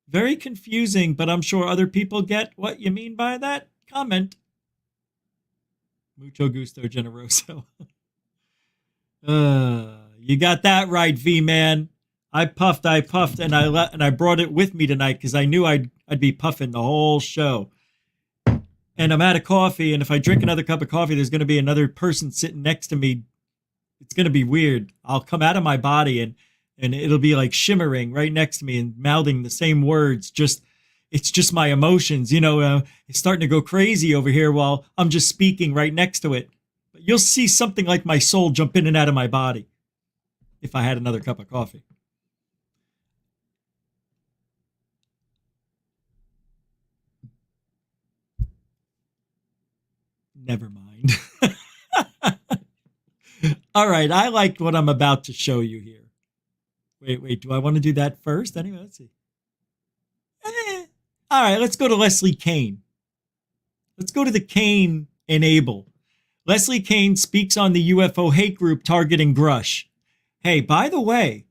very confusing, but I'm sure other people get what you mean by that comment. Mucho gusto, generoso. You got that right, V-Man. I puffed, and I brought it with me tonight because I knew I'd be puffing the whole show. And I'm out of coffee, and if I drink another cup of coffee, there's going to be another person sitting next to me. It's going to be weird. I'll come out of my body, and it'll be like shimmering right next to me and mouthing the same words. It's just my emotions, it's starting to go crazy over here while I'm just speaking right next to it. But you'll see something like my soul jump in and out of my body if I had another cup of coffee. Never mind. All right, I like what I'm about to show you here. Wait, do I want to do that first? Anyway, let's see. All right, let's go to Leslie Kean. Let's go to the Kean and Abel. Leslie Kean speaks on the UFO Hate Group targeting Grush. Hey, by the way,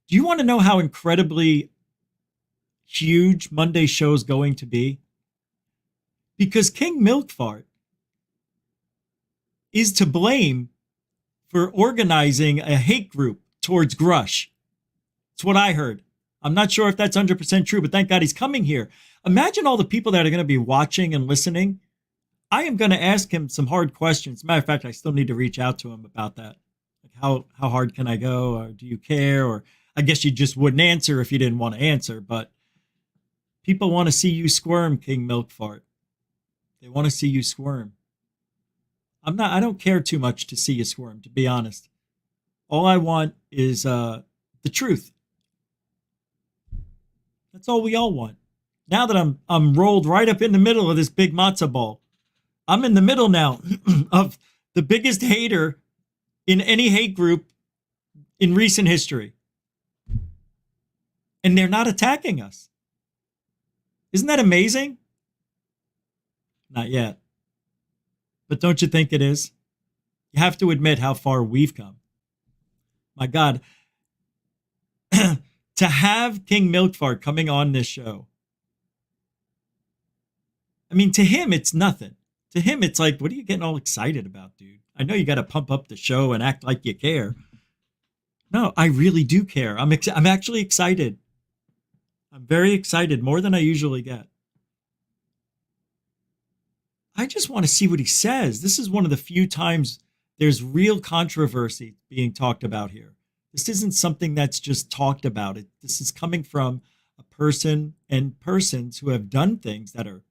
do you want to know how incredibly huge Monday's show is going to be? Because King Milkfart is to blame for organizing a hate group towards Grush. It's what I heard. I'm not sure if that's 100% true, but thank God he's coming here. Imagine all the people that are going to be watching and listening. I am going to ask him some hard questions. Matter of fact, I still need to reach out to him about that. Like, how hard can I go? Or do you care? Or I guess you just wouldn't answer if you didn't want to answer. But people want to see you squirm, King Milkfart. They want to see you squirm. I don't care too much to see you squirm, to be honest. All I want is the truth. That's all we all want. Now that I'm rolled right up in the middle of this big matzo ball, I'm in the middle now of the biggest hater in any hate group in recent history. And they're not attacking us. Isn't that amazing? Not yet. But don't you think it is? You have to admit how far we've come. My God. To have King Milkfart coming on this show. I mean, to him, it's nothing. To him, it's like, what are you getting all excited about, dude? I know you got to pump up the show and act like you care. No, I really do care. I'm actually excited. I'm very excited, more than I usually get. I just want to see what he says. This is one of the few times there's real controversy being talked about here. This isn't something that's just talked about. This is coming from a person and persons who have done things that are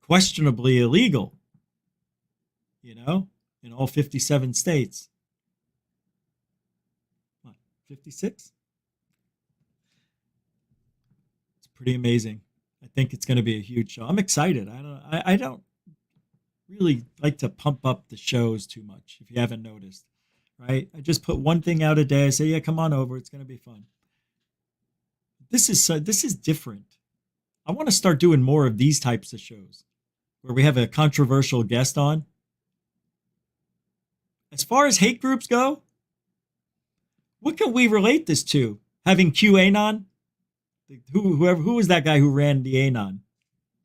questionably illegal, you know, in all 57 states. What, 56? It's pretty amazing. I think it's going to be a huge show. I'm excited. I don't really like to pump up the shows too much, if you haven't noticed, right? I just put one thing out a day. I say, yeah, come on over. It's going to be fun. This is different. I want to start doing more of these types of shows where we have a controversial guest on. As far as hate groups go, what can we relate this to? Having QAnon? Who was that guy who ran the Anon?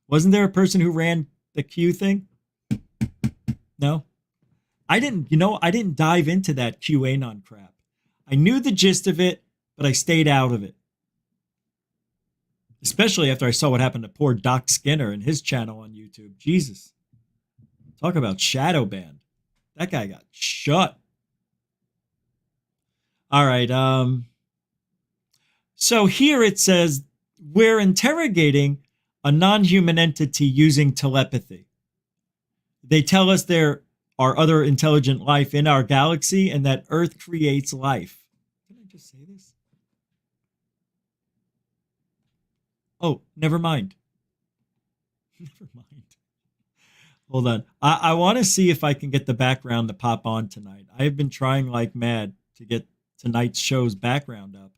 Wasn't there a person who ran the Q thing? No? I didn't dive into that QAnon crap. I knew the gist of it, but I stayed out of it. Especially after I saw what happened to poor Doc Skinner and his channel on YouTube. Jesus. Talk about shadow banned. That guy got shut. All right. So here it says, we're interrogating a non-human entity using telepathy. They tell us there are other intelligent life in our galaxy and that Earth creates life. Did I just say this? Oh, never mind. Never mind. Hold on. I want to see if I can get the background to pop on tonight. I have been trying like mad to get tonight's show's background up.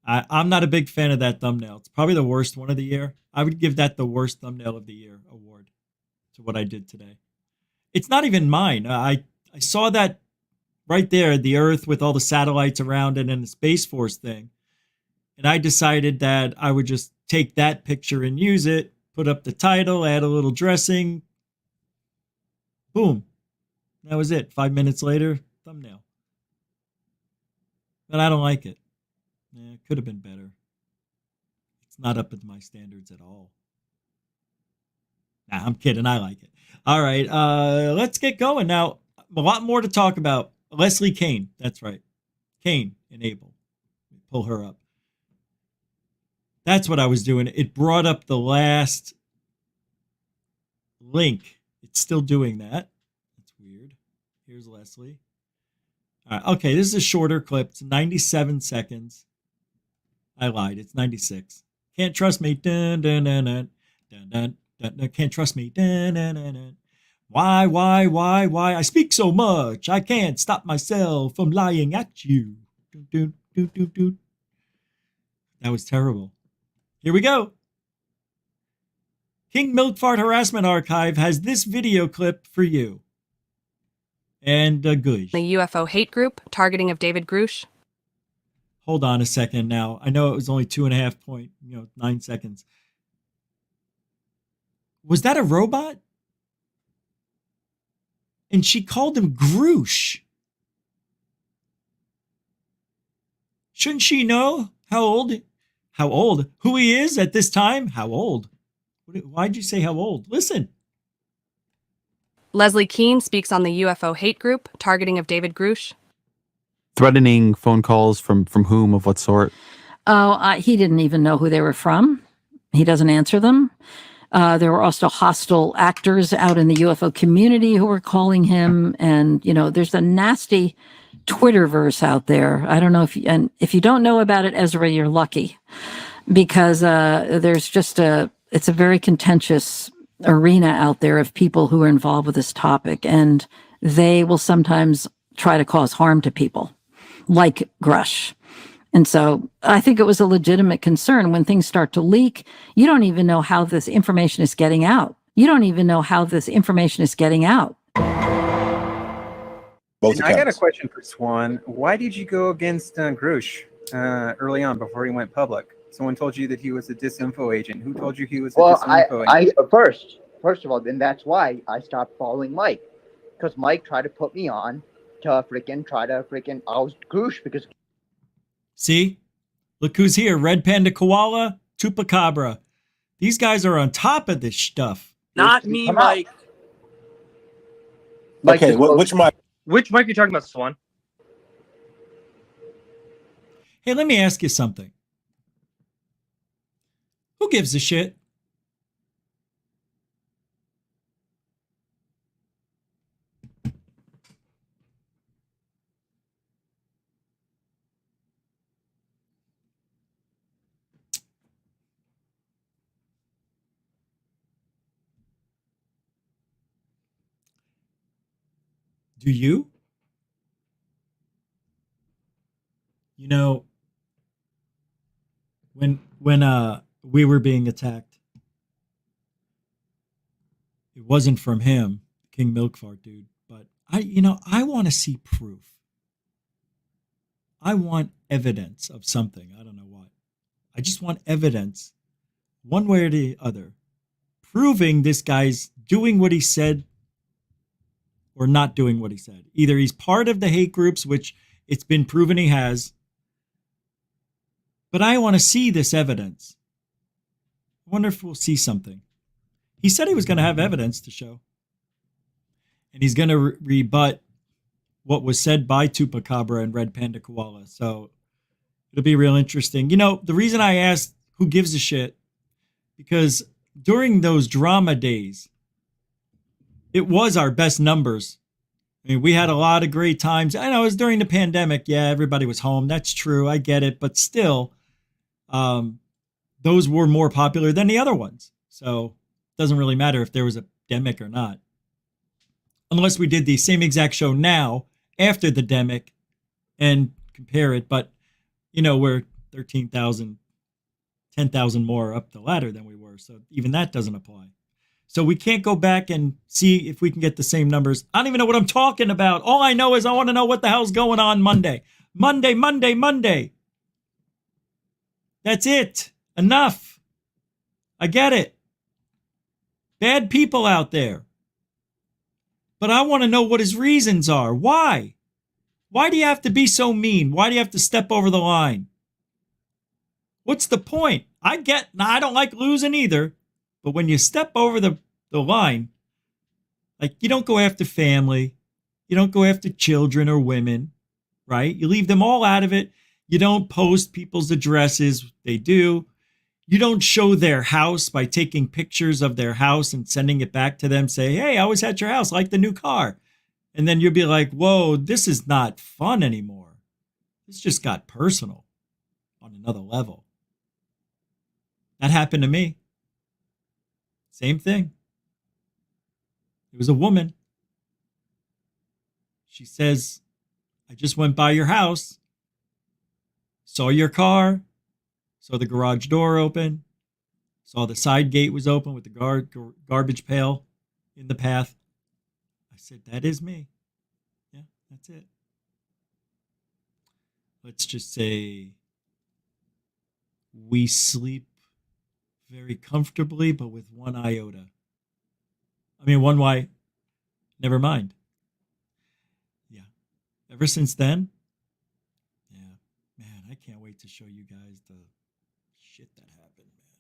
I'm not a big fan of that thumbnail. It's probably the worst one of the year. I would give that the worst thumbnail of the year award to what I did today. It's not even mine. I saw that right there, the Earth with all the satellites around it and the Space Force thing. And I decided that I would just take that picture and use it, put up the title, add a little dressing. Boom. That was it. 5 minutes later, thumbnail. But I don't like it. It could have been better. It's not up to my standards at all. Nah, I'm kidding. I like it. All right, let's get going. Now, a lot more to talk about. Leslie Kane. That's right. Kane and Abel. Pull her up. That's what I was doing. It brought up the last link. It's still doing that. That's weird. Here's Leslie. All right, okay, this is a shorter clip. It's 97 seconds. I lied. It's 96. Can't trust me. Dun, dun, dun, dun, dun, dun, dun, dun. Can't trust me. Dun, dun, dun, dun. Why? I speak so much. I can't stop myself from lying at you. Dun, dun, dun, dun, dun. That was terrible. Here we go. King Milkfart Harassment Archive has this video clip for you. And good. The UFO Hate Group, targeting of David Grush. Hold on a second now. I know it was only 9 seconds. Was that a robot? And she called him Grush. Shouldn't she know how old? Who he is at this time? How old? Why'd you say how old? Listen. Leslie Keene speaks on the UFO Hate Group targeting of David Grush. Threatening phone calls from whom, of what sort? He didn't even know who they were from. He doesn't answer them. There were also hostile actors out in the UFO community who were calling him. And, there's a nasty Twitterverse out there. I don't know if you don't know about it, Ezra, you're lucky, because there's just it's a very contentious arena out there of people who are involved with this topic. And they will sometimes try to cause harm to people like Grush. And so I think it was a legitimate concern when things start to leak. You don't even know how this information is getting out. And I got a question for Swan. Why did you go against Grush early on before he went public? Someone told you that he was a disinfo agent. Who told you he was a disinfo agent? First of all, then that's why I stopped following Mike, because Mike tried to put me on to oust Grush because. See? Look who's here. Red Panda Koala, Chupacabra. These guys are on top of this stuff. Not me, Mike. Okay, which Mike? Which Mike are you talking about, Swan? Hey, let me ask you something. Who gives a shit? Do you? When we were being attacked, it wasn't from him, King Milkfart dude, but I want to see proof. I want evidence of something. I don't know what. I just want evidence, one way or the other, proving this guy's doing what he said or not doing what he said. Either he's part of the hate groups, which it's been proven he has, but I want to see this evidence. I wonder if we'll see something. He said he was going to have evidence to show. And he's going to rebut what was said by Chupacabra and Red Panda Koala. So it'll be real interesting. The reason I asked who gives a shit, because during those drama days, it was our best numbers. I mean, we had a lot of great times. I know it was during the pandemic. Yeah, everybody was home. That's true. I get it. But still, those were more popular than the other ones. So it doesn't really matter if there was a pandemic or not. Unless we did the same exact show now, after the demic, and compare it. But, we're 13,000, 10,000 more up the ladder than we were. So even that doesn't apply. So we can't go back and see if we can get the same numbers. I don't even know what I'm talking about. All I know is I want to know what the hell's going on Monday. Monday. That's it. Enough. I get it. Bad people out there. But I want to know what his reasons are. Why? Why do you have to be so mean? Why do you have to step over the line? What's the point? I don't like losing either. But when you step over the line, like, you don't go after family. You don't go after children or women, right? You leave them all out of it. You don't post people's addresses. They do. You don't show their house by taking pictures of their house and sending it back to them. Say, hey, I was at your house, like the new car. And then you'll be like, whoa, this is not fun anymore. This just got personal on another level. That happened to me. Same thing. It was a woman. She says, I just went by your house, saw your car, saw the garage door open, saw the side gate was open with the garbage pail in the path. I said, that is me. Yeah, that's it. Let's just say we sleep very comfortably, but with one iota. One Y. Never mind. Yeah. Ever since then, yeah, man, I can't wait to show you guys the shit that happened, man.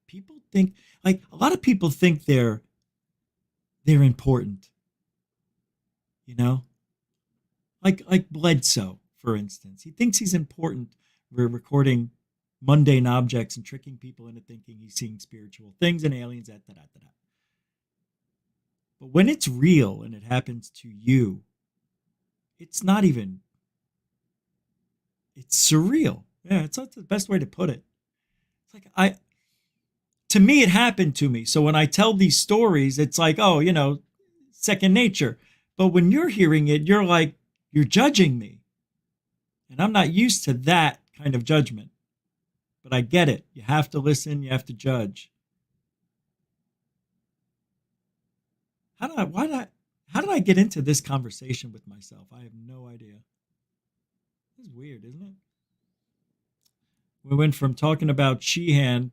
People think, a lot of people think they're they're important. You know? Like Bledsoe, for instance. He thinks he's important. We're recording mundane objects and tricking people into thinking he's seeing spiritual things and aliens, that. But when it's real and it happens to you, it's not even, it's surreal. Yeah, it's not the best way to put it. It's like to me, it happened to me. So when I tell these stories, it's like, oh, you know, second nature. But when you're hearing it, you're like, you're judging me. And I'm not used to that kind of judgment. But I get it. You have to listen. You have to judge. How did I get into this conversation with myself? I have no idea. It's weird, isn't it? We went from talking about Sheehan.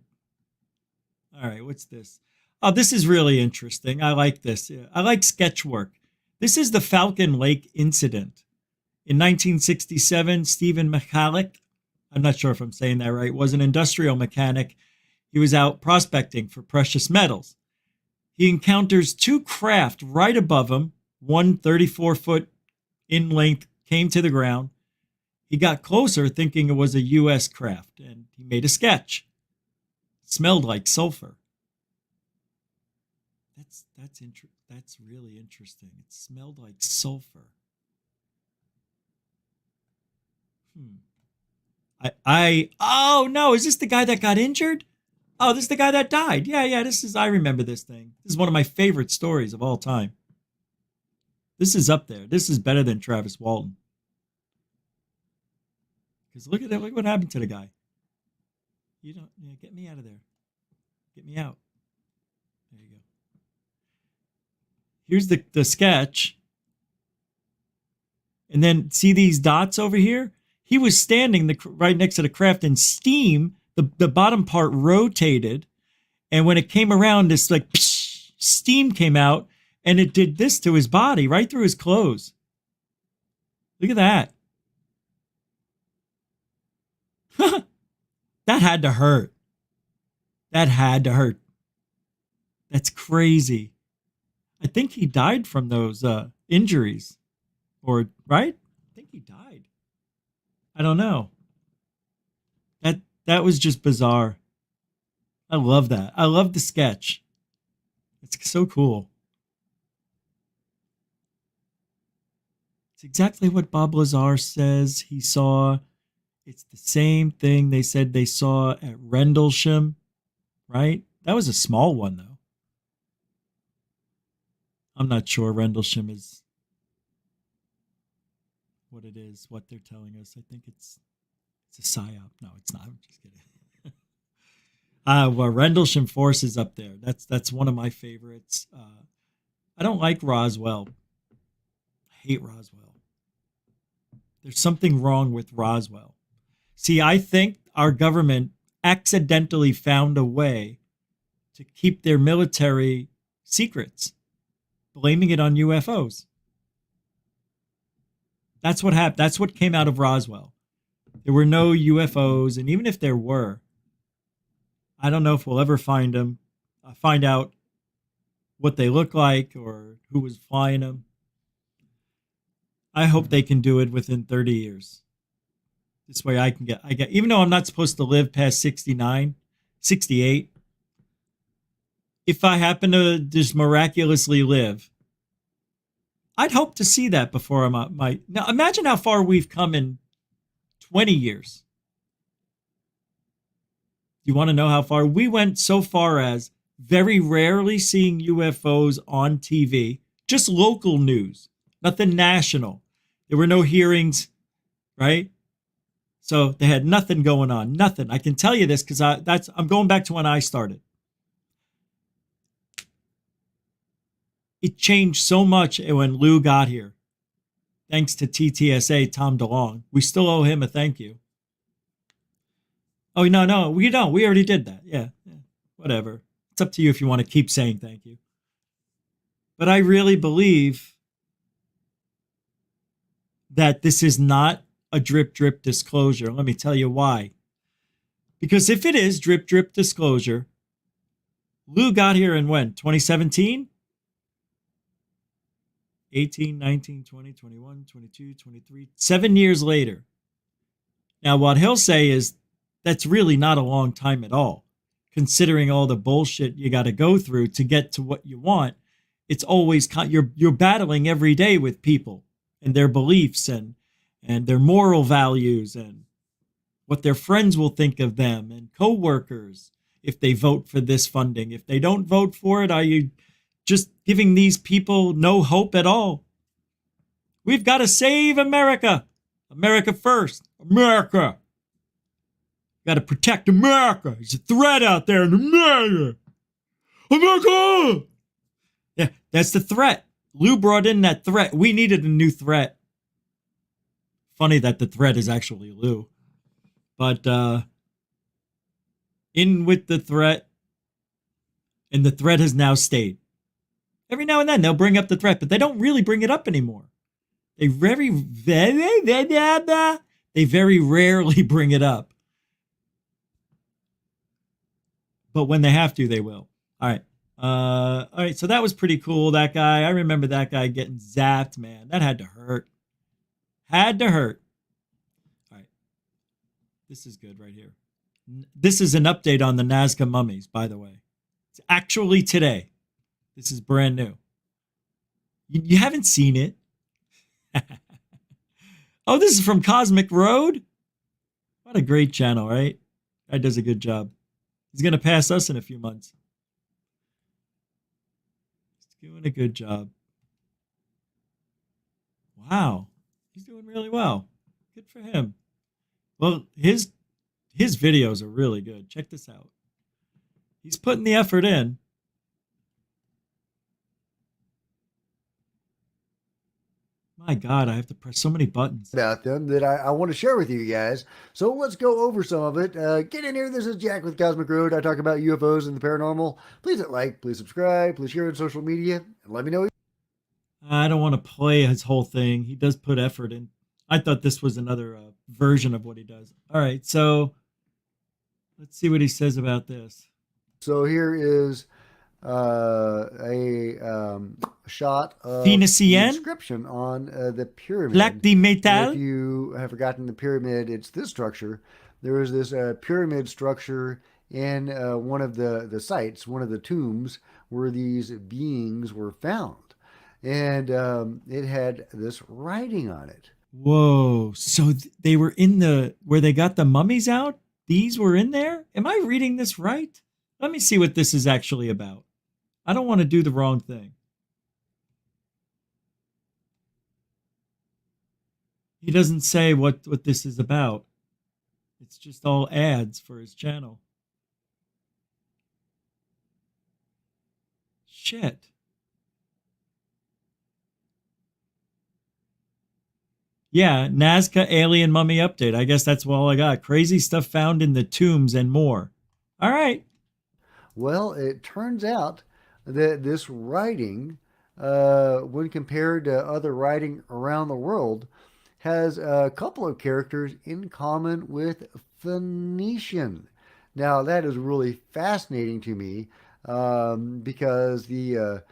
All right, what's this? Oh, this is really interesting. I like this. I like sketch work. This is the Falcon Lake incident. In 1967, Stephen Michalik, I'm not sure if I'm saying that right, was an industrial mechanic. He was out prospecting for precious metals. He encounters two craft right above him. One 34-foot in length came to the ground. He got closer thinking it was a U.S. craft, and he made a sketch. It smelled like sulfur. That's really interesting. It smelled like sulfur. Oh no, is this the guy that got injured? Oh, this is the guy that died. Yeah, I remember this thing. This is one of my favorite stories of all time. This is up there. This is better than Travis Walton. Because look at that. Look what happened to the guy. Get me out of there. Get me out. There you go. Here's the sketch. And then see these dots over here? He was standing right next to the craft, and steam, the bottom part rotated. And when it came around, this like psh, steam came out, and it did this to his body, right through his clothes. Look at that. That had to hurt. That had to hurt. That's crazy. I think he died from those injuries. Or, right? I think he died. I don't know. That was just bizarre. I love that. I love the sketch. It's so cool. It's exactly what Bob Lazar says he saw. It's the same thing they said they saw at Rendlesham, right? That was a small one, though. I'm not sure Rendlesham is what it is, what they're telling us. I think it's a psyop. No, it's not. I'm just kidding. Well, Rendlesham Force is up there. That's one of my favorites. I don't like Roswell. I hate Roswell. There's something wrong with Roswell. See, I think our government accidentally found a way to keep their military secrets, blaming it on UFOs. That's what happened. That's what came out of Roswell. There were no UFOs, and even if there were, I don't know if we'll ever find them, find out what they look like or who was flying them. I hope they can do it within 30 years. This way I get, even though I'm not supposed to live past 69, 68, if I happen to just miraculously live, I'd hope to see that before now imagine how far we've come in 20 years. You want to know how far? We went so far as very rarely seeing UFOs on TV, just local news, nothing national. There were no hearings, right? So they had nothing going on, nothing. I can tell you this because I'm going back to when I started. It changed so much when Lou got here. Thanks to TTSA, Tom DeLong. We still owe him a thank you. Oh, no, we don't. We already did that. Yeah, whatever. It's up to you if you want to keep saying thank you. But I really believe that this is not a drip disclosure. Let me tell you why. Because if it is drip disclosure, Lou got here in when? 2017? 18, 19, 20, 21, 22, 23, 7 years later. Now, what he'll say is that's really not a long time at all, considering all the bullshit you got to go through to get to what you want. It's always you're battling every day with people and their beliefs and their moral values and what their friends will think of them and coworkers if they vote for this funding. If they don't vote for it, are you just giving these people no hope at all? We've got to save America. America first. America. Got to protect America. There's a threat out there in America. America. Yeah, that's the threat. Lou brought in that threat. We needed a new threat. Funny that the threat is actually Lou. But in with the threat, and the threat has now stayed. Every now and then they'll bring up the threat, but they don't really bring it up anymore. They very rarely bring it up. But when they have to, they will. All right. All right, so that was pretty cool, that guy. I remember that guy getting zapped, man. That had to hurt. Had to hurt. All right. This is good right here. This is an update on the Nazca mummies, by the way. It's actually today. This is brand new. You haven't seen it. Oh, this is from Cosmic Road? What a great channel, right? Guy does a good job. He's going to pass us in a few months. He's doing a good job. Wow. He's doing really well. Good for him. Well, his videos are really good. Check this out. He's putting the effort in. My God, I have to press so many buttons about them that I want to share with you guys. So let's go over some of it. Get in here. This is Jack with Cosmic Road. I talk about UFOs and the paranormal. Please hit like, please subscribe, please share on social media, and let me know. I don't want to play his whole thing. He does put effort in. I thought this was another version of what he does. All right, so let's see what he says about this. So here is a shot of the inscription on the pyramid. Lac de Metal. If you have forgotten the pyramid, it's this structure. There is this pyramid structure in one of the sites, one of the tombs where these beings were found. And it had this writing on it. Whoa. So they were in where they got the mummies out? These were in there? Am I reading this right? Let me see what this is actually about. I don't want to do the wrong thing. He doesn't say what this is about. It's just all ads for his channel. Shit. Yeah, Nazca Alien Mummy Update. I guess that's all I got. Crazy stuff found in the tombs and more. All right. Well, it turns out that this writing, when compared to other writing around the world, has a couple of characters in common with Phoenician. Now, that is really fascinating to me because the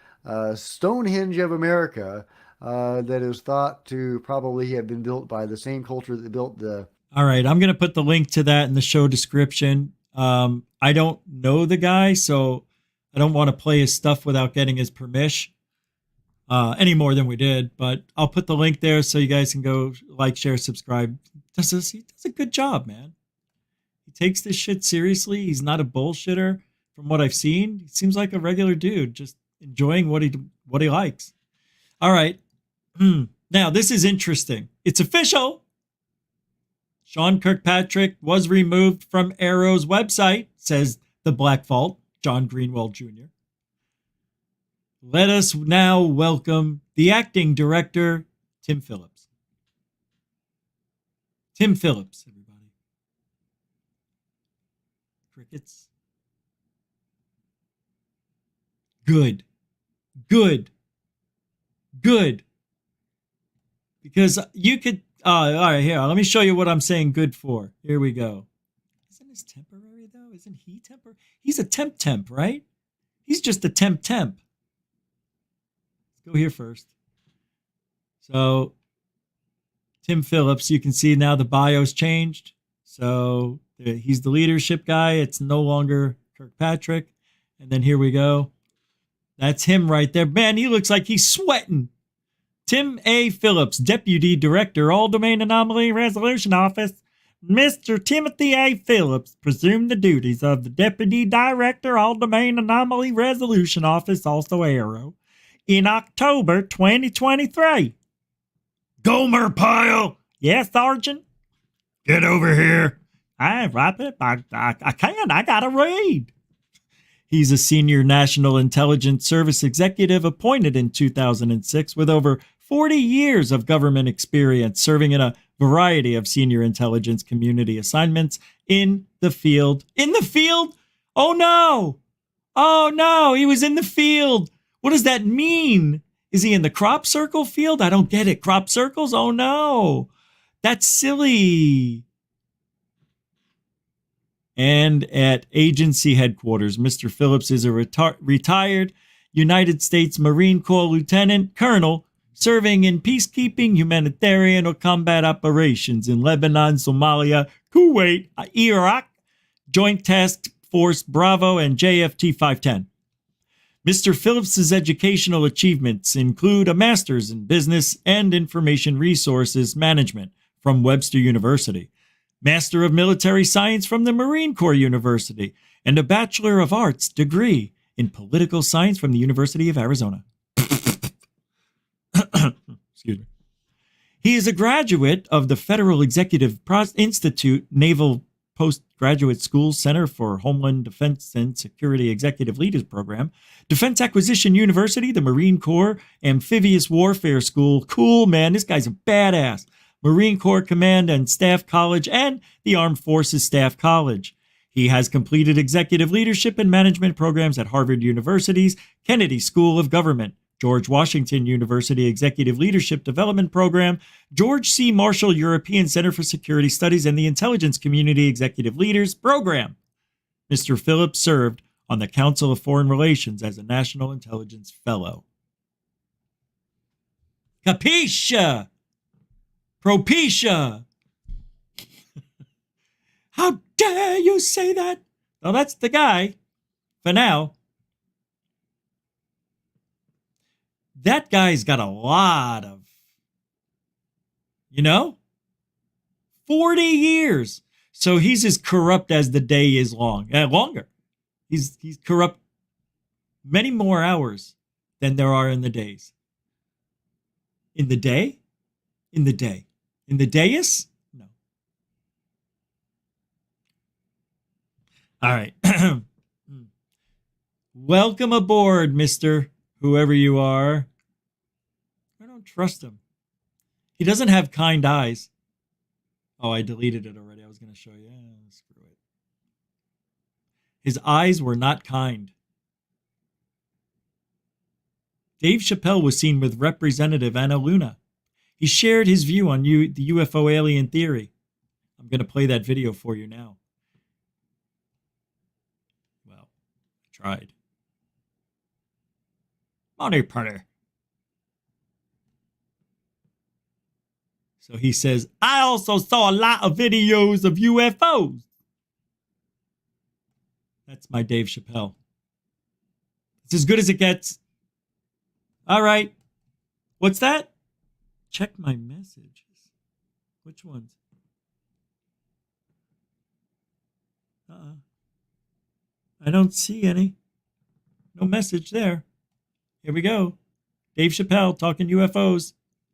Stonehenge of America, that is thought to probably have been built by the same culture that built the... All right, I'm going to put the link to that in the show description. I don't know the guy, so I don't want to play his stuff without getting his permission any more than we did. But I'll put the link there so you guys can go like, share, subscribe. He does a good job, man. He takes this shit seriously. He's not a bullshitter from what I've seen. He seems like a regular dude, just enjoying what he likes. All right. Now, this is interesting. It's official. Sean Kirkpatrick was removed from Arrow's website, says the Black Vault, John Greenwald Jr. Let us now welcome the acting director, Tim Phillips. Tim Phillips, everybody. Crickets. Good. Good. Good. Because you could... all right, here. Let me show you what I'm saying good for. Here we go. Isn't this temporary, though? Isn't he temporary? He's a temp, right? He's just a temp. Let's go here first. So Tim Phillips, you can see now the bio's changed. So he's the leadership guy. It's no longer Kirkpatrick. And then here we go. That's him right there. Man, he looks like he's sweating. Tim A. Phillips, Deputy Director, All Domain Anomaly Resolution Office. Mr. Timothy A. Phillips presumed the duties of the Deputy Director, All Domain Anomaly Resolution Office, also Arrow, in October 2023. Gomer Pyle! Yes, Sergeant? Get over here. I can't. I gotta read. He's a senior National Intelligence Service executive appointed in 2006 with over 40 years of government experience serving in a variety of senior intelligence community assignments in the field. In the field? Oh no! Oh no, he was in the field. What does that mean? Is he in the crop circle field? I don't get it. Crop circles? Oh no. That's silly. And at agency headquarters, Mr. Phillips is a retired United States Marine Corps Lieutenant Colonel serving in peacekeeping, humanitarian, or combat operations in Lebanon, Somalia, Kuwait, Iraq, Joint Task Force Bravo, and JFT 510. Mr. Phillips's educational achievements include a master's in business and information resources management from Webster University, Master of Military Science from the Marine Corps University, and a Bachelor of Arts degree in Political Science from the University of Arizona. Excuse me. He is a graduate of the Federal Executive Institute Naval Postgraduate School Center for Homeland Defense and Security Executive Leaders Program, Defense Acquisition University, the Marine Corps Amphibious Warfare School. Cool, man. This guy's a badass. Marine Corps Command and Staff College, and the Armed Forces Staff College. He has completed executive leadership and management programs at Harvard University's Kennedy School of Government, George Washington University Executive Leadership Development Program, George C. Marshall European Center for Security Studies, and the Intelligence Community Executive Leaders Program. Mr. Phillips served on the Council of Foreign Relations as a National Intelligence Fellow. Capisce? Propecia. How dare you say that? Well, that's the guy for now. That guy's got a lot of, 40 years. So he's as corrupt as the day is long. Longer. He's corrupt many more hours than there are in the days. In the day? In the day. In the dais? No. All right. Welcome aboard, Mr. Whoever you are. I don't trust him. He doesn't have kind eyes. Oh, I deleted it already. I was going to show you. Screw it. His eyes were not kind. Dave Chappelle was seen with Representative Anna Luna. He shared his view on the UFO alien theory. I'm going to play that video for you now. Well, I tried. Money Punter. So he says, I also saw a lot of videos of UFOs. That's my Dave Chappelle. It's as good as it gets. All right. What's that? Check my messages. Which ones? I don't see any. No message there. Here we go. Dave Chappelle talking UFOs.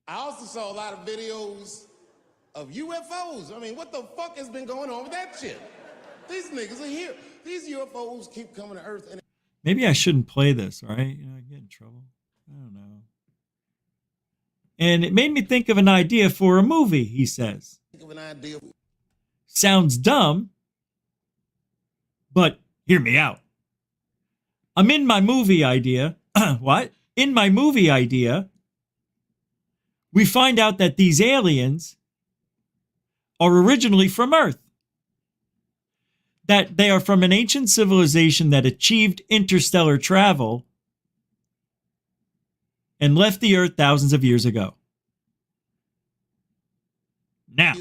I also saw a lot of videos of UFOs. I mean, what the fuck has been going on with that shit? These niggas are here. These UFOs keep coming to Earth. And maybe I shouldn't play this, right? I get in trouble. I don't know. And it made me think of an idea for a movie, he says. think of an idea. Sounds dumb, but hear me out. I'm in my movie idea. What? In my movie idea, we find out that these aliens are originally from Earth. That they are from an ancient civilization that achieved interstellar travel and left the Earth thousands of years ago. Now,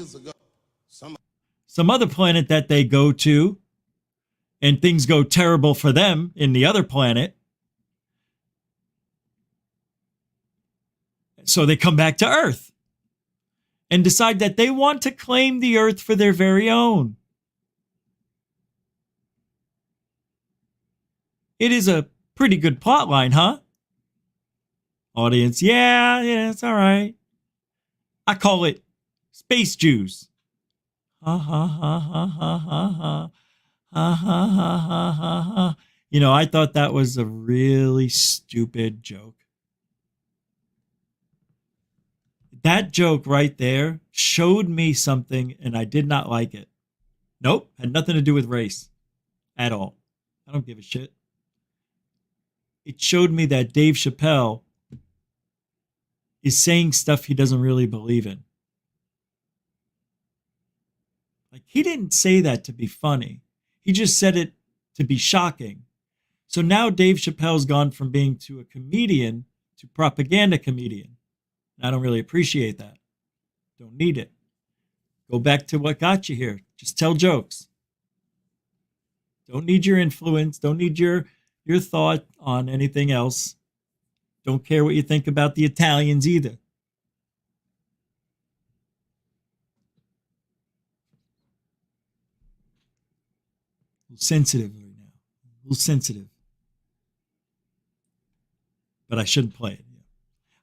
some other planet that they go to and things go terrible for them in the other planet. So they come back to Earth and decide that they want to claim the Earth for their very own. It is a pretty good plot line, huh? Audience, yeah, it's all right. I call it Space Jews. Ha ha ha ha ha ha ha. Ha ha ha ha ha ha. You know, I thought that was a really stupid joke. That joke right there showed me something, and I did not like it. Nope, had nothing to do with race at all. I don't give a shit. It showed me that Dave Chappelle is saying stuff he doesn't really believe in. Like, he didn't say that to be funny. He just said it to be shocking. So now Dave Chappelle's gone from being to a comedian to propaganda comedian. And I don't really appreciate that. Don't need it. Go back to what got you here. Just tell jokes. Don't need your influence. Don't need your thought on anything else. Don't care what you think about the Italians either. A little sensitive right now. A little sensitive. But I shouldn't play it.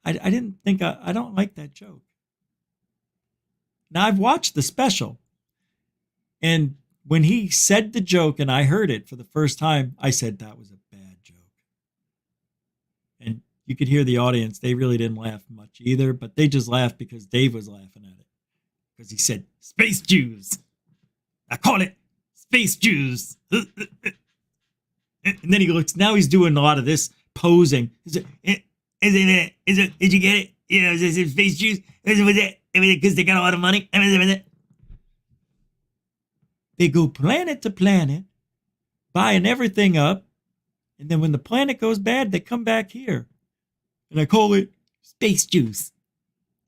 I didn't think, I don't like that joke. Now, I've watched the special. And when he said the joke and I heard it for the first time, I said that was a bad joke. And you could hear the audience. They really didn't laugh much either, but they just laughed because Dave was laughing at it. Because he said, Space Jews. I call it Space Jews. And then he looks, now he's doing a lot of this posing. Did you get it? You know, is it Space Jews? Because they got a lot of money. They go planet to planet, buying everything up. And then when the planet goes bad, they come back here. And I call it Space Juice.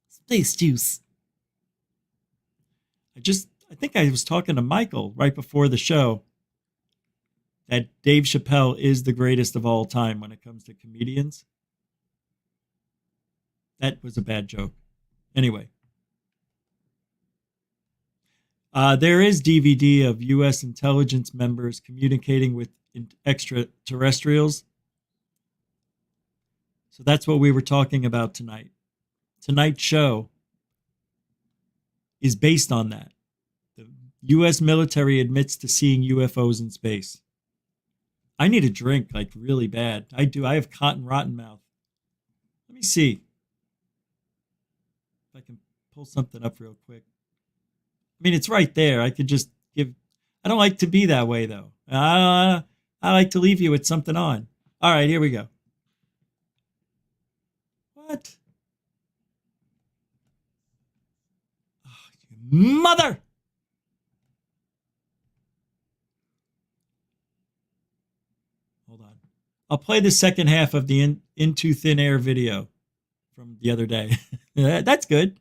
Space Juice. I think I was talking to Michael right before the show that Dave Chappelle is the greatest of all time when it comes to comedians. That was a bad joke. Anyway. There is DVD of U.S. intelligence members communicating with extraterrestrials. So that's what we were talking about tonight. Tonight's show is based on that. The U.S. military admits to seeing UFOs in space. I need a drink, like really bad. I do. I have cotton rotten mouth. Let me see if I can pull something up real quick. I mean, it's right there. I could just give. I don't like to be that way, though. I like to leave you with something on. All right, here we go. What? Oh, you mother! Hold on. I'll play the second half of the Into Thin Air video from the other day. That's good.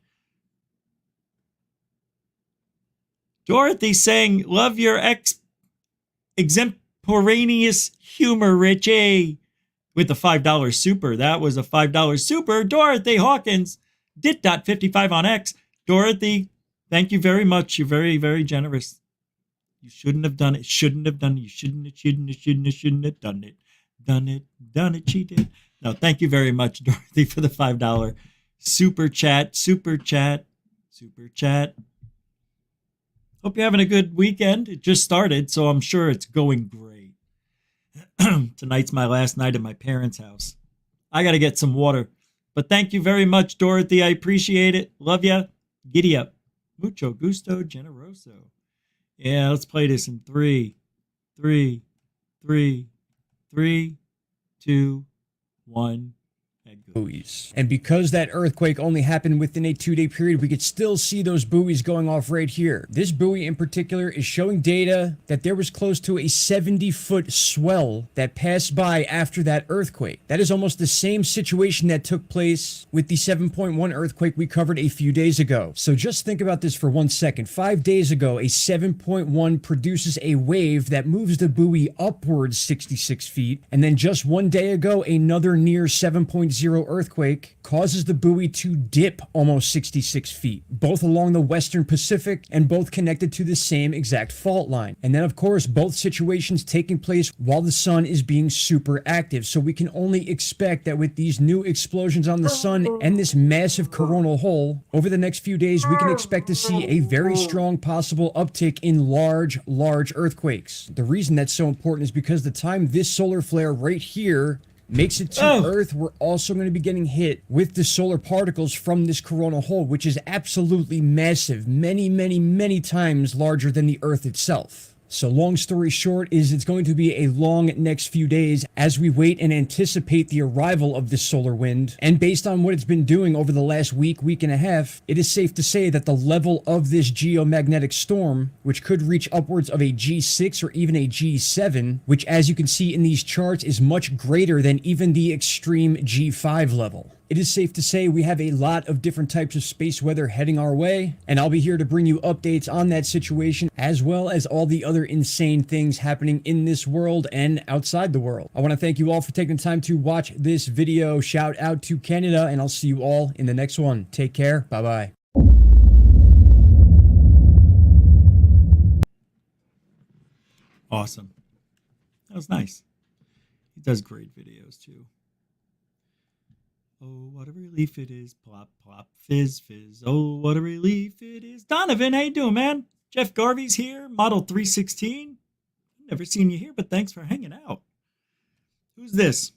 Dorothy saying, love your extemporaneous humor, Richie. With the $5 super. That was a $5 super. Dorothy Hawkins, dit.55 on X. Dorothy, thank you very much. You're very, very generous. You shouldn't have done it. Shouldn't have done it. You shouldn't have done it. Done it. She did. No, thank you very much, Dorothy, for the $5 super chat. Hope you're having a good weekend. It just started, so I'm sure it's going great. Tonight's my last night at my parents' house. I got to get some water. But thank you very much, Dorothy. I appreciate it. Love ya. Giddy up. Mucho gusto generoso. Yeah, let's play this in 3, 2, 1, buoys. And because that earthquake only happened within a 2-day period, we could still see those buoys going off right here. This buoy in particular is showing data that there was close to a 70-foot swell that passed by after that earthquake. That is almost the same situation that took place with the 7.1 earthquake we covered a few days ago. So just think about this for 1 second. 5 days ago, a 7.1 produces a wave that moves the buoy upwards 66 feet, and then just 1 day ago, another near 7.0 earthquake causes the buoy to dip almost 66 feet, both along the Western Pacific and both connected to the same exact fault line. And then, of course, both situations taking place while the sun is being super active. So we can only expect that with these new explosions on the sun and this massive coronal hole, over the next few days, we can expect to see a very strong possible uptick in large earthquakes. The reason that's so important is because the time this solar flare right here makes it to Earth, we're also going to be getting hit with the solar particles from this coronal hole, which is absolutely massive, many times larger than the Earth itself. So long story short is it's going to be a long next few days as we wait and anticipate the arrival of this solar wind. And based on what it's been doing over the last week and a half, it is safe to say that the level of this geomagnetic storm, which could reach upwards of a G6 or even a G7, which as you can see in these charts is much greater than even the extreme G5 level. It is safe to say we have a lot of different types of space weather heading our way, and I'll be here to bring you updates on that situation, as well as all the other insane things happening in this world and outside the world. I want to thank you all for taking the time to watch this video. Shout out to Canada, and I'll see you all in the next one. Take care. Bye-bye. Awesome. That was nice. He does great videos, too. Oh, what a relief it is. Plop, plop, fizz, fizz. Oh, what a relief it is. Donovan, how you doing, man? Jeff Garvey's here, Model 316. Never seen you here, but thanks for hanging out. Who's this?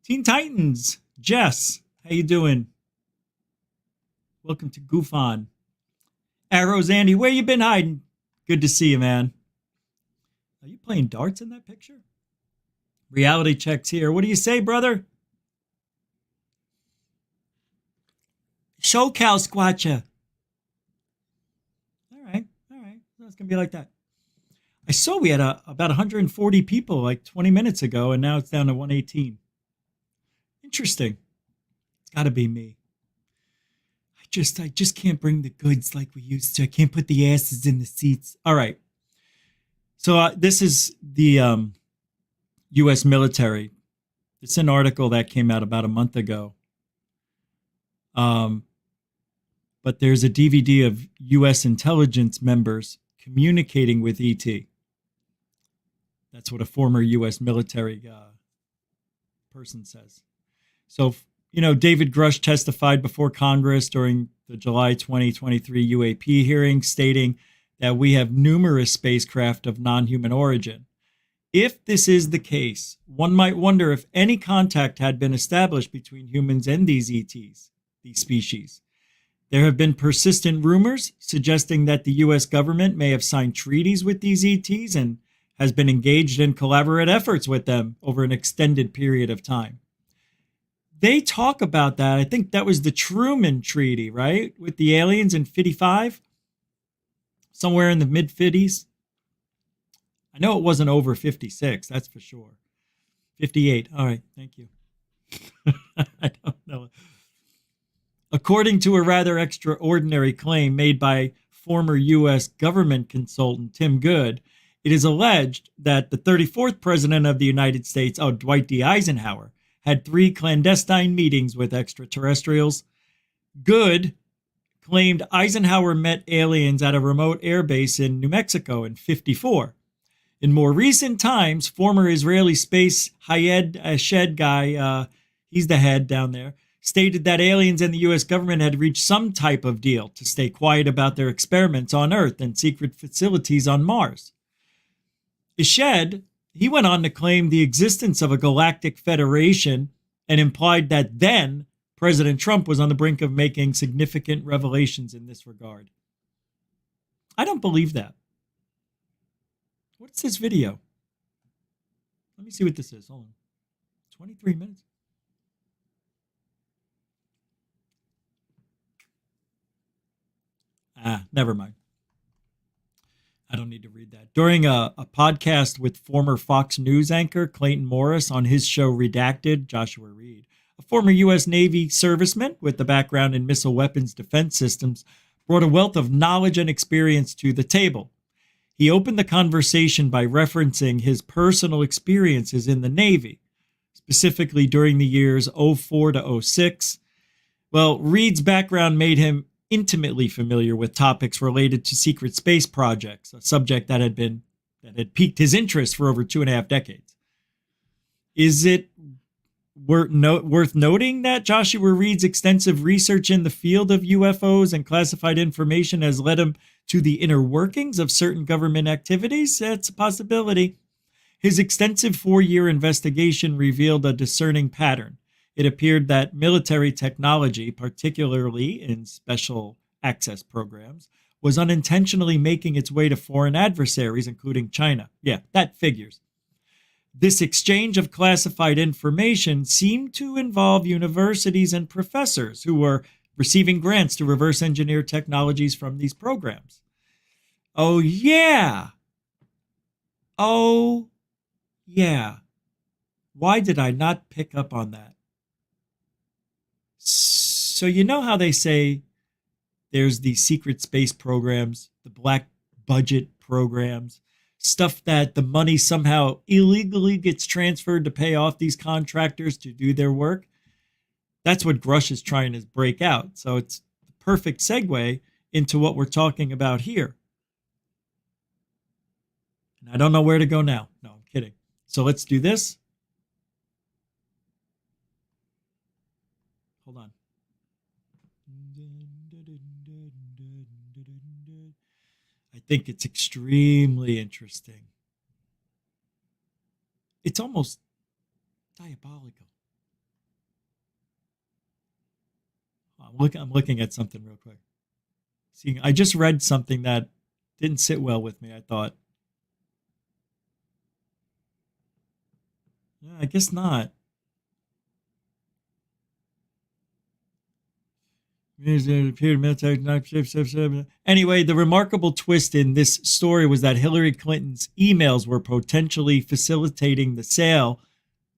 Teen Titans. Jess, how you doing? Welcome to Goof On. Arrows, Andy, where you been hiding? Good to see you, man. Are you playing darts in that picture? Reality Check's here. What do you say, brother? SoCal Squatcha. All right. It's going to be like that. I saw we had about 140 people like 20 minutes ago, and now it's down to 118. Interesting. It's got to be me. I just can't bring the goods like we used to. I can't put the asses in the seats. All right. So this is the U.S. military. It's an article that came out about a month ago. But there's a DVD of U.S. intelligence members communicating with ET. That's what a former U.S. military person says. So, David Grush testified before Congress during the July 2023 UAP hearing, stating that we have numerous spacecraft of non-human origin. If this is the case, one might wonder if any contact had been established between humans and these ETs, these species. There have been persistent rumors suggesting that the U.S. government may have signed treaties with these ETs and has been engaged in collaborative efforts with them over an extended period of time. They talk about that. I think that was the Truman Treaty, right? With the aliens in 55, somewhere in the mid-50s. I know it wasn't over 56, that's for sure. 58. All right, thank you. I don't know. According to a rather extraordinary claim made by former U.S. government consultant Tim Good, it is alleged that the 34th president of the United States, Dwight D. Eisenhower, had 3 clandestine meetings with extraterrestrials. Good claimed Eisenhower met aliens at a remote airbase in New Mexico in 54. In more recent times, former Israeli space Hayed Shed guy, he's the head down there, stated that aliens and the U.S. government had reached some type of deal to stay quiet about their experiments on Earth and secret facilities on Mars. Ished, he went on to claim the existence of a galactic federation and implied that then President Trump was on the brink of making significant revelations in this regard. I don't believe that. What's this video? Let me see what this is. Hold on. 23 minutes. Never mind. I don't need to read that. During a podcast with former Fox News anchor Clayton Morris on his show Redacted, Joshua Reed, a former U.S. Navy serviceman with a background in missile weapons defense systems, brought a wealth of knowledge and experience to the table. He opened the conversation by referencing his personal experiences in the Navy, specifically during the years 04 to 06. Well, Reed's background made him intimately familiar with topics related to secret space projects, a subject that had piqued his interest for over 2.5 decades. Is it worth noting that Joshua Reed's extensive research in the field of UFOs and classified information has led him to the inner workings of certain government activities? That's a possibility. His extensive 4-year investigation revealed a discerning pattern. It appeared that military technology, particularly in special access programs, was unintentionally making its way to foreign adversaries, including China. Yeah, that figures. This exchange of classified information seemed to involve universities and professors who were receiving grants to reverse engineer technologies from these programs. Oh, yeah. Oh, yeah. Why did I not pick up on that? So you know how they say there's these secret space programs, the black budget programs, stuff that the money somehow illegally gets transferred to pay off these contractors to do their work? That's what Grush is trying to break out. So it's the perfect segue into what we're talking about here. And I don't know where to go now. No, I'm kidding. So let's do this. Hold on. I think it's extremely interesting. It's almost diabolical. I'm looking at something real quick. See, I just read something that didn't sit well with me, I thought. Yeah, I guess not. Anyway, the remarkable twist in this story was that Hillary Clinton's emails were potentially facilitating the sale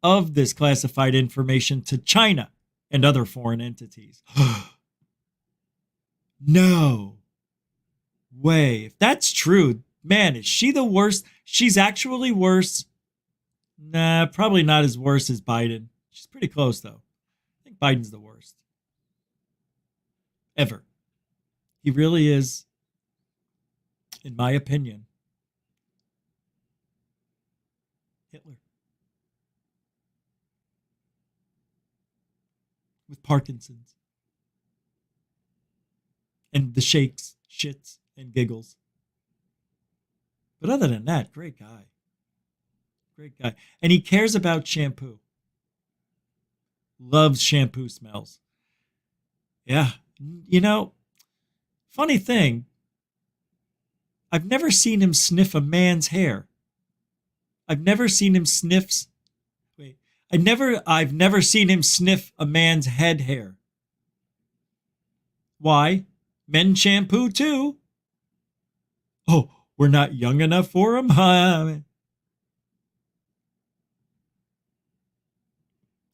of this classified information to China and other foreign entities. No way. If that's true, man, is she the worst? She's actually worse. Nah, probably not as worse as Biden. She's pretty close, though. I think Biden's the worst. Ever. He really is, in my opinion, Hitler. With Parkinson's. And the shakes, shits, and giggles. But other than that, great guy. Great guy. And he cares about shampoo. Loves shampoo smells. Yeah. You know, funny thing, I've never seen him sniff a man's hair. I've never seen him sniff. I've never seen him sniff a man's head hair. Why? Men shampoo too. Oh, we're not young enough for him?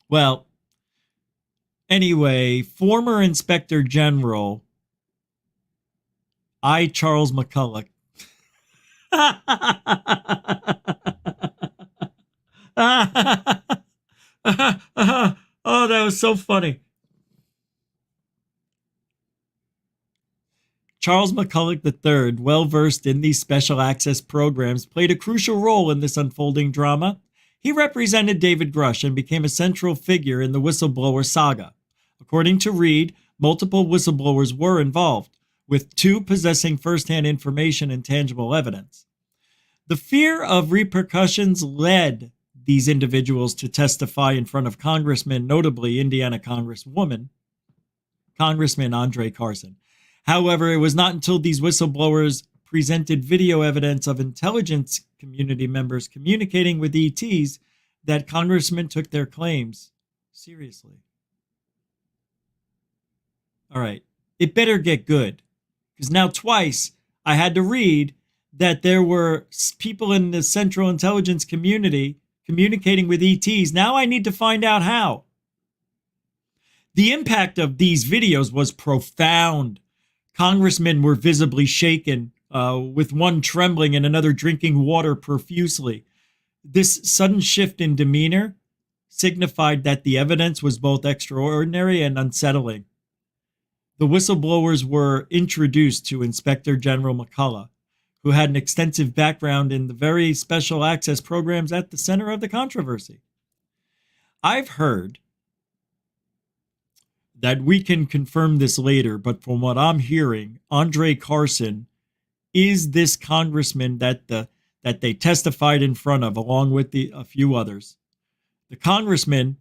Well, anyway, former Inspector General Charles McCulloch. Oh, that was so funny. Charles McCulloch III, well-versed in these special access programs, played a crucial role in this unfolding drama. He represented David Grush and became a central figure in the whistleblower saga. According to Reed, multiple whistleblowers were involved, with 2 possessing firsthand information and tangible evidence. The fear of repercussions led these individuals to testify in front of congressmen, notably Indiana Congressman Andre Carson. However, it was not until these whistleblowers presented video evidence of intelligence community members communicating with ETs that congressmen took their claims seriously. All right. It better get good, because now twice I had to read that there were people in the Central Intelligence community communicating with ETs. Now I need to find out how. The impact of these videos was profound. Congressmen were visibly shaken, with one trembling and another drinking water profusely. This sudden shift in demeanor signified that the evidence was both extraordinary and unsettling. The whistleblowers were introduced to Inspector General McCullough, who had an extensive background in the very special access programs at the center of the controversy. I've heard that we can confirm this later, but from what I'm hearing, Andre Carson is this congressman that they testified in front of, along with a few others. The congressman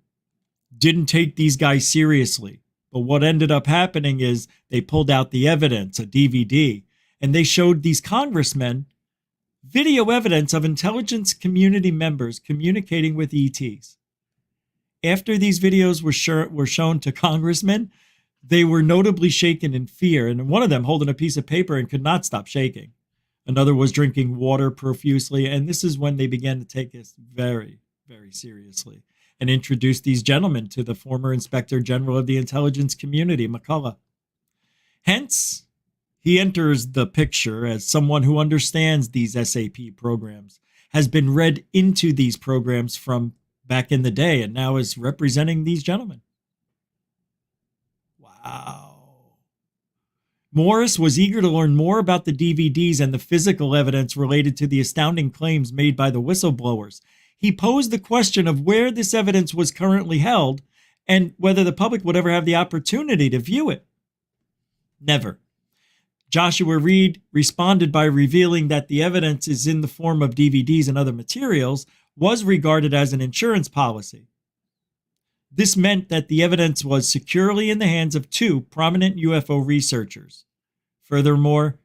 didn't take these guys seriously, but what ended up happening is they pulled out the evidence, a DVD, and they showed these congressmen video evidence of intelligence community members communicating with ETs. After these videos were shown to congressmen, they were notably shaken in fear, and one of them holding a piece of paper and could not stop shaking. Another was drinking water profusely, and this is when they began to take this very, very seriously and introduced these gentlemen to the former Inspector General of the Intelligence Community, McCullough. Hence, he enters the picture as someone who understands these SAP programs, has been read into these programs from back in the day, and now is representing these gentlemen. Wow. Morris was eager to learn more about the DVDs and the physical evidence related to the astounding claims made by the whistleblowers. He posed the question of where this evidence was currently held and whether the public would ever have the opportunity to view it. Never. Joshua Reed responded by revealing that the evidence is in the form of DVDs and other materials, was regarded as an insurance policy. This meant that the evidence was securely in the hands of two prominent UFO researchers. Furthermore,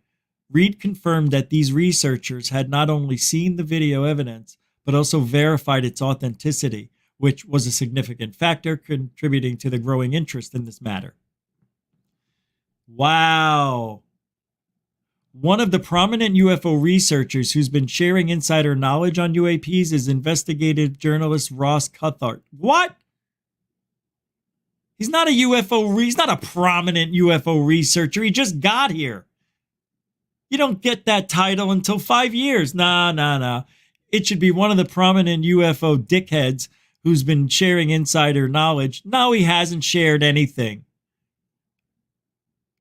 Reed confirmed that these researchers had not only seen the video evidence, but also verified its authenticity, which was a significant factor contributing to the growing interest in this matter. Wow. One of the prominent UFO researchers who's been sharing insider knowledge on UAPs is investigative journalist Ross Cuthart. What? He's not he's not a prominent UFO researcher. He just got here. You don't get that title until 5 years. Nah. It should be one of the prominent UFO dickheads who's been sharing insider knowledge. No, he hasn't shared anything.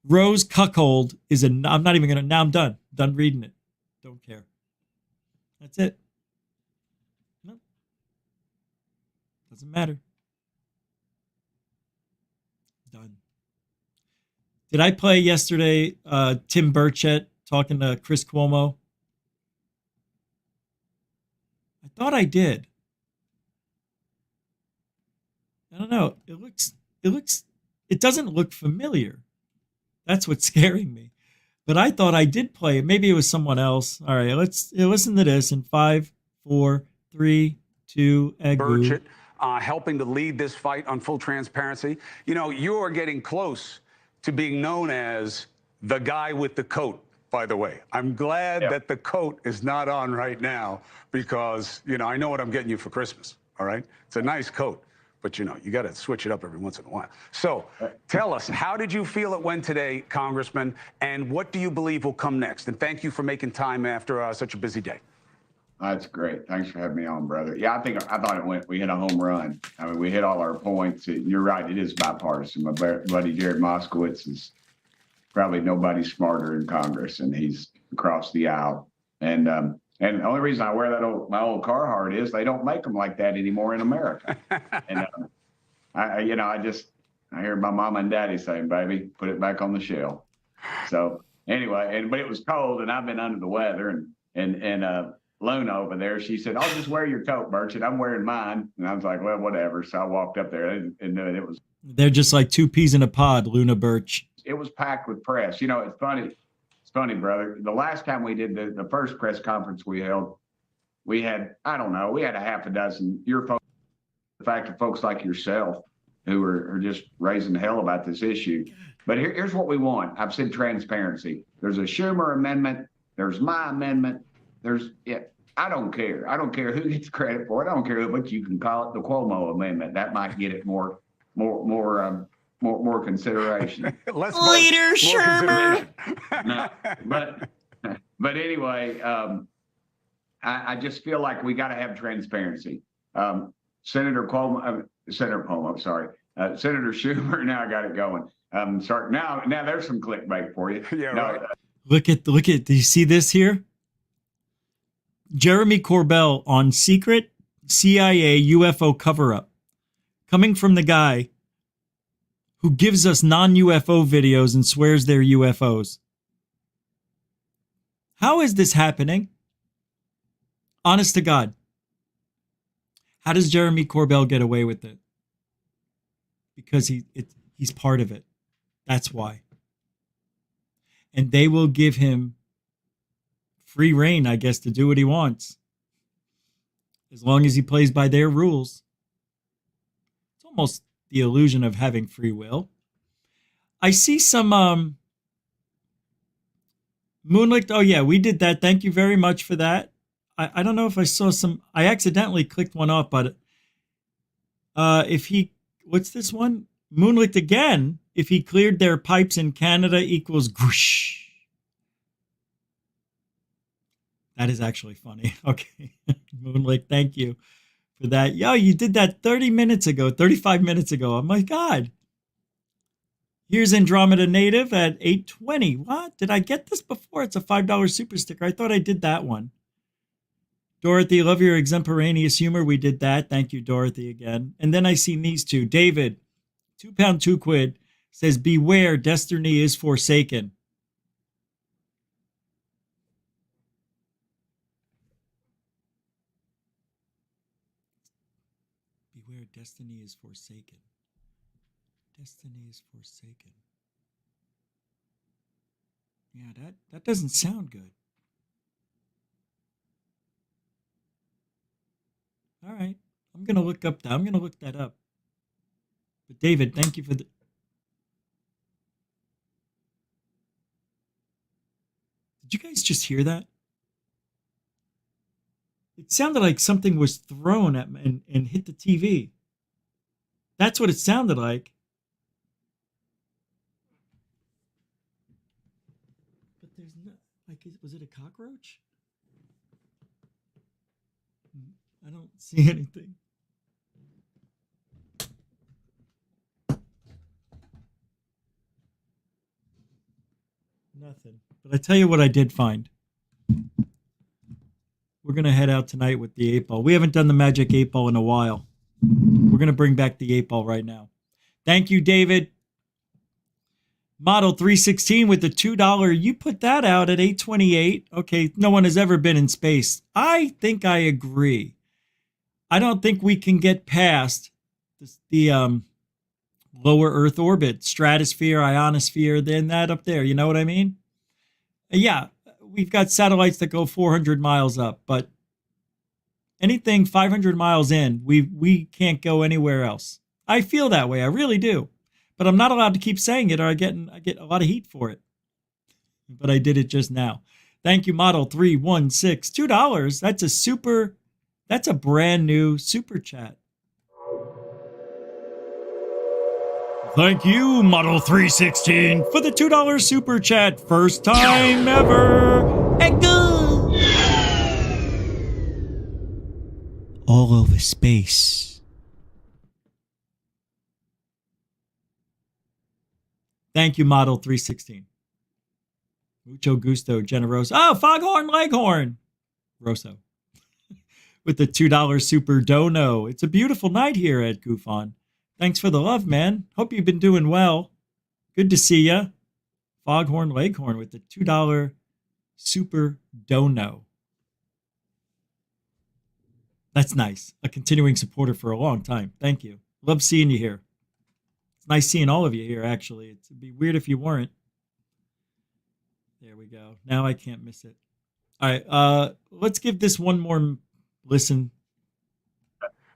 Rose Cuckold is I'm not even going to, now I'm done. Done reading it. Don't care. That's it. No. Doesn't matter. Done. Did I play yesterday Tim Burchett talking to Chris Cuomo? I thought I did. I don't know. It doesn't look familiar. That's what's scaring me. But I thought I did play it. Maybe it was someone else. All right, let's listen to this in 5, 4, 3, 2, Burchett, helping to lead this fight on full transparency. You know, you are getting close to being known as the guy with the coat, by the way. I'm glad that the coat is not on right now because, you know, I know what I'm getting you for Christmas, all right? It's a nice coat. But, you know, you got to switch it up every once in a while. So tell us, how did you feel it went today, Congressman, and what do you believe will come next? And thank you for making time after such a busy day. That's great. Thanks for having me on, brother. Yeah, I thought we hit a home run. I mean, we hit all our points. You're right. It is bipartisan. My buddy Jared Moskowitz is probably nobody smarter in Congress, and he's across the aisle. And the only reason I wear my old Carhartt is they don't make them like that anymore in America. And I hear my mama and daddy saying, "Baby, put it back on the shelf." So anyway, but it was cold, and I've been under the weather, and Luna over there, she said, "I'll just wear your coat, Burchett. I'm wearing mine." And I was like, "Well, whatever." So I walked up there, and it was. They're just like two peas in a pod, Luna Birch. It was packed with press. You know, it's funny. Funny, brother. The last time we did the first press conference we held, we had, I don't know, we had a half a dozen UFO fact of folks like yourself who are just raising hell about this issue. But here's what we want. I've said transparency. There's a Schumer amendment. There's my amendment. I don't care. I don't care who gets credit for it. I don't care what you can call it, the Cuomo amendment. That might get it more consideration. Leader Schumer. No, but anyway, I just feel like we got to have transparency. Senator Schumer. Now I got it going. Sorry. Now there's some clickbait for you. Yeah. Right. Look at. Do you see this here? Jeremy Corbell on secret CIA UFO cover-up, coming from the guy who gives us non-UFO videos and swears they're UFOs. How is this happening? Honest to God. How does Jeremy Corbell get away with it? Because he's part of it. That's why. And they will give him free reign, I guess, to do what he wants. As long as he plays by their rules. It's almost the illusion of having free will. I see some Moonlight. Oh, yeah, we did that. Thank you very much for that. I don't know if I saw some. I accidentally clicked one off, but what's this one? Moonlight again. If he cleared their pipes in Canada equals whoosh. That is actually funny. Okay. Moonlight, thank you for that. Yo, you did that 35 minutes ago. Oh my God. Here's Andromeda Native at 820. What? Did I get this before? It's a $5 super sticker. I thought I did that one. Dorothy, love your extemporaneous humor. We did that. Thank you, Dorothy, again. And then I see these two. David, £2, £2, says, beware, destiny is forsaken. Beware, destiny is forsaken. Destiny is forsaken. Yeah, that doesn't sound good. All right. I'm going to look that up. But David, thank you for the... Did you guys just hear that? It sounded like something was thrown at me and hit the TV. That's what it sounded like. But there's no... was it a cockroach? I don't see anything. Nothing. But I tell you what I did find. We're going to head out tonight with the 8-ball. We haven't done the magic 8-ball in a while. We're going to bring back the 8-ball right now. Thank you, David. Model 316 with the $2. You put that out at 828. Okay, no one has ever been in space. I think I agree. I don't think we can get past the lower Earth orbit, stratosphere, ionosphere, then that up there. You know what I mean? Yeah, we've got satellites that go 400 miles up, but anything 500 miles in, we can't go anywhere else. I feel that way. I really do. But I'm not allowed to keep saying it or I get a lot of heat for it. But I did it just now. Thank you, Model 316. $2. That's a brand new super chat. Thank you, Model 316, for the $2 super chat. First time ever. All over space. Thank you, Model 316. Mucho gusto, generoso. Oh, Foghorn Leghorn. Rosso. With the $2 super dono. It's a beautiful night here at GoofOn. Thanks for the love, man. Hope you've been doing well. Good to see ya. Foghorn Leghorn with the $2 super dono. That's nice. A continuing supporter for a long time. Thank you. Love seeing you here. It's nice seeing all of you here, actually. It'd be weird if you weren't. There we go. Now I can't miss it. All right. Let's give this one more listen.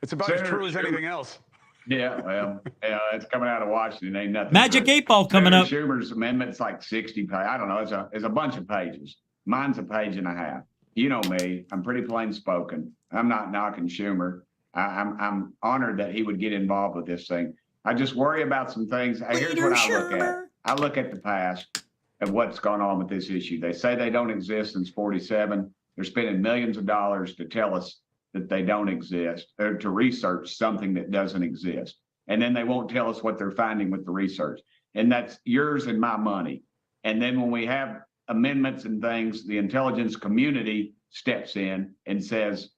It's about as true as anything else. Yeah, well, it's coming out of Washington. Ain't nothing. Magic 8 Ball coming up. Schumer's amendment's like 60 pages. I don't know. It's a bunch of pages. Mine's a page and a half. You know me. I'm pretty plain spoken. I'm not knocking Schumer. I'm honored that he would get involved with this thing. I just worry about some things. Here's what I look at. I look at the past and what's gone on with this issue. They say they don't exist since 47. They're spending millions of dollars to tell us that they don't exist, or to research something that doesn't exist. And then they won't tell us what they're finding with the research. And that's yours and my money. And then when we have amendments and things, the intelligence community steps in and says,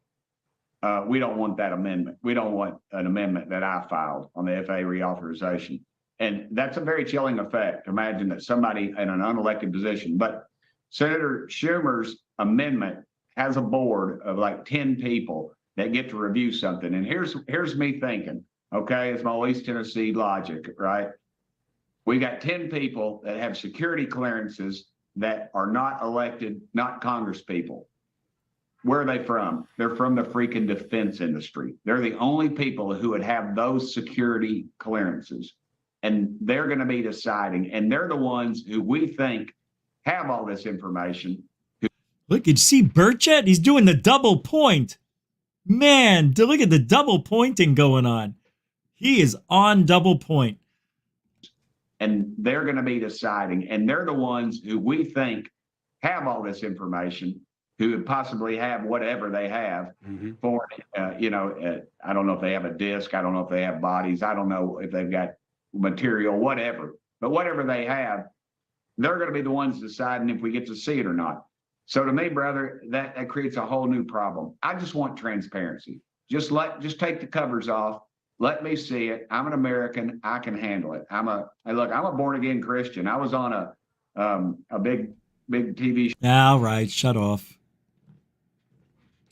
we don't want that amendment. We don't want an amendment that I filed on the FAA reauthorization. And that's a very chilling effect. Imagine that somebody in an unelected position, but Senator Schumer's amendment has a board of like 10 people that get to review something. And here's me thinking, okay, it's my East Tennessee logic, right? We got 10 people that have security clearances that are not elected, not Congress people. Where are they from? They're from the freaking defense industry. They're the only people who would have those security clearances. And they're going to be deciding, and they're the ones who we think have all this information. Look, you see Burchett? He's doing the double point. Man, look at the double pointing going on. He is on double point. And they're going to be deciding, and they're the ones who we think have all this information, who would possibly have whatever they have for, I don't know if they have a disc. I don't know if they have bodies. I don't know if they've got material, whatever. But whatever they have, they're going to be the ones deciding if we get to see it or not. So to me, brother, that creates a whole new problem. I just want transparency. Just take the covers off. Let me see it. I'm an American. I can handle it. I'm a born again Christian. I was on a big TV show. All right, shut off.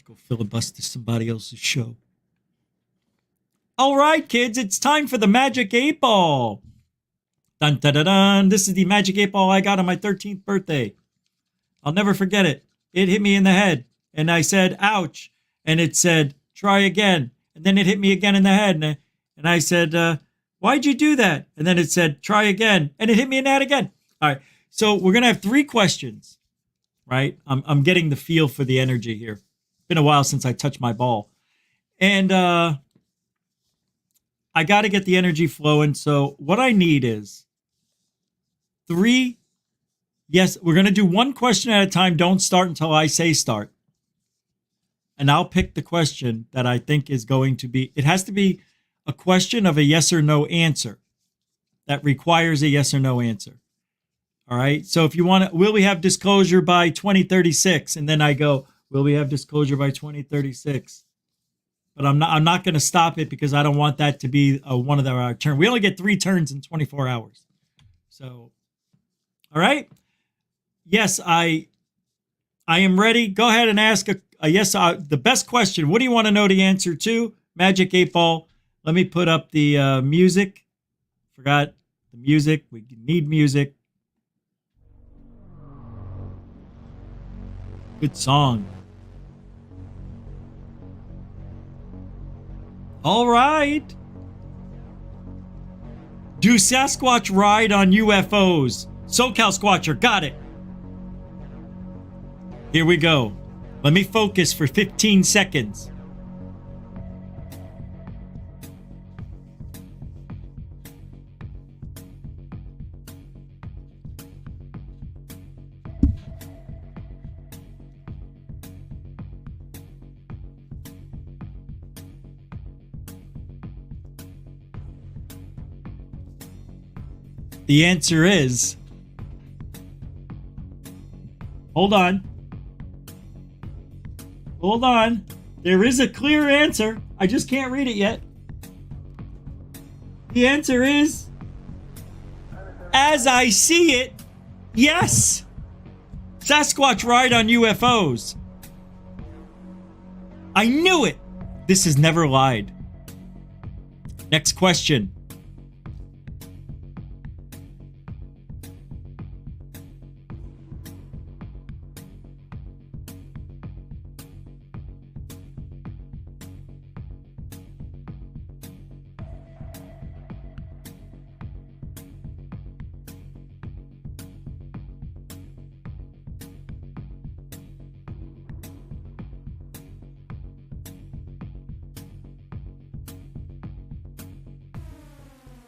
Go filibuster somebody else's show. All right, kids, it's time for the Magic 8 Ball. Dun, dun, dun, dun. This is the Magic 8 Ball I got on my 13th birthday. I'll never forget it. It hit me in the head, and I said, ouch. And it said, try again. And then it hit me again in the head, and I said, why'd you do that? And then it said, try again. And it hit me in the head again. All right, so we're going to have 3 questions, right? I'm getting the feel for the energy here. It's been a while since I touched my ball. And I got to get the energy flowing. So what I need is 3. Yes, we're going to do 1 question at a time. Don't start until I say start. And I'll pick the question that I think is going to be, it has to be a question of a yes or no answer that requires a yes or no answer. All right. So if you want to, will we have disclosure by 2036? And then I go, will we have disclosure by 2036? But I'm not going to stop it because I don't want that to be one of our turn. We only get 3 turns in 24 hours. So, all right. Yes, I am ready. Go ahead and ask a yes. The best question. What do you want to know the answer to? Magic 8 Ball. Let me put up the music. Forgot the music. We need music. Good song. All right. Do Sasquatch ride on UFOs? SoCal Squatcher, got it. Here we go. Let me focus for 15 seconds. The answer is, hold on. Hold on. There is a clear answer. I just can't read it yet. The answer is, as I see it, yes. Sasquatch ride on UFOs. I knew it. This has never lied. Next question.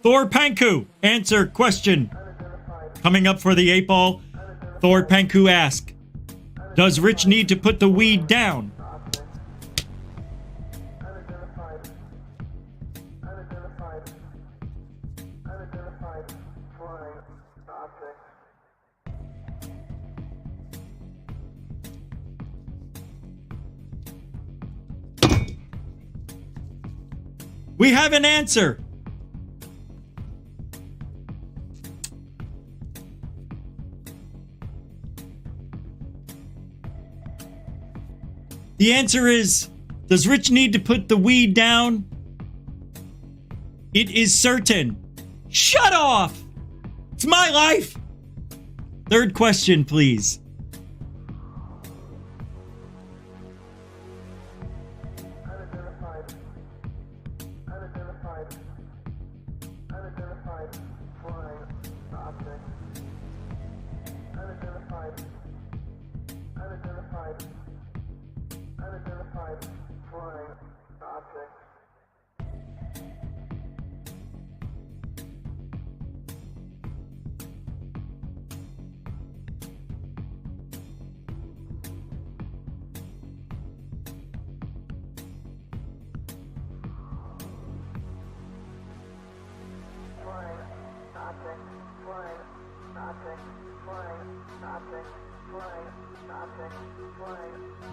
Thor Panku, answer question. Coming up for the 8-ball, Thor Panku asks, does Rich need to put the weed down? We have an answer. The answer is, does Rich need to put the weed down? It is certain. Shut off! It's my life! Third question, please.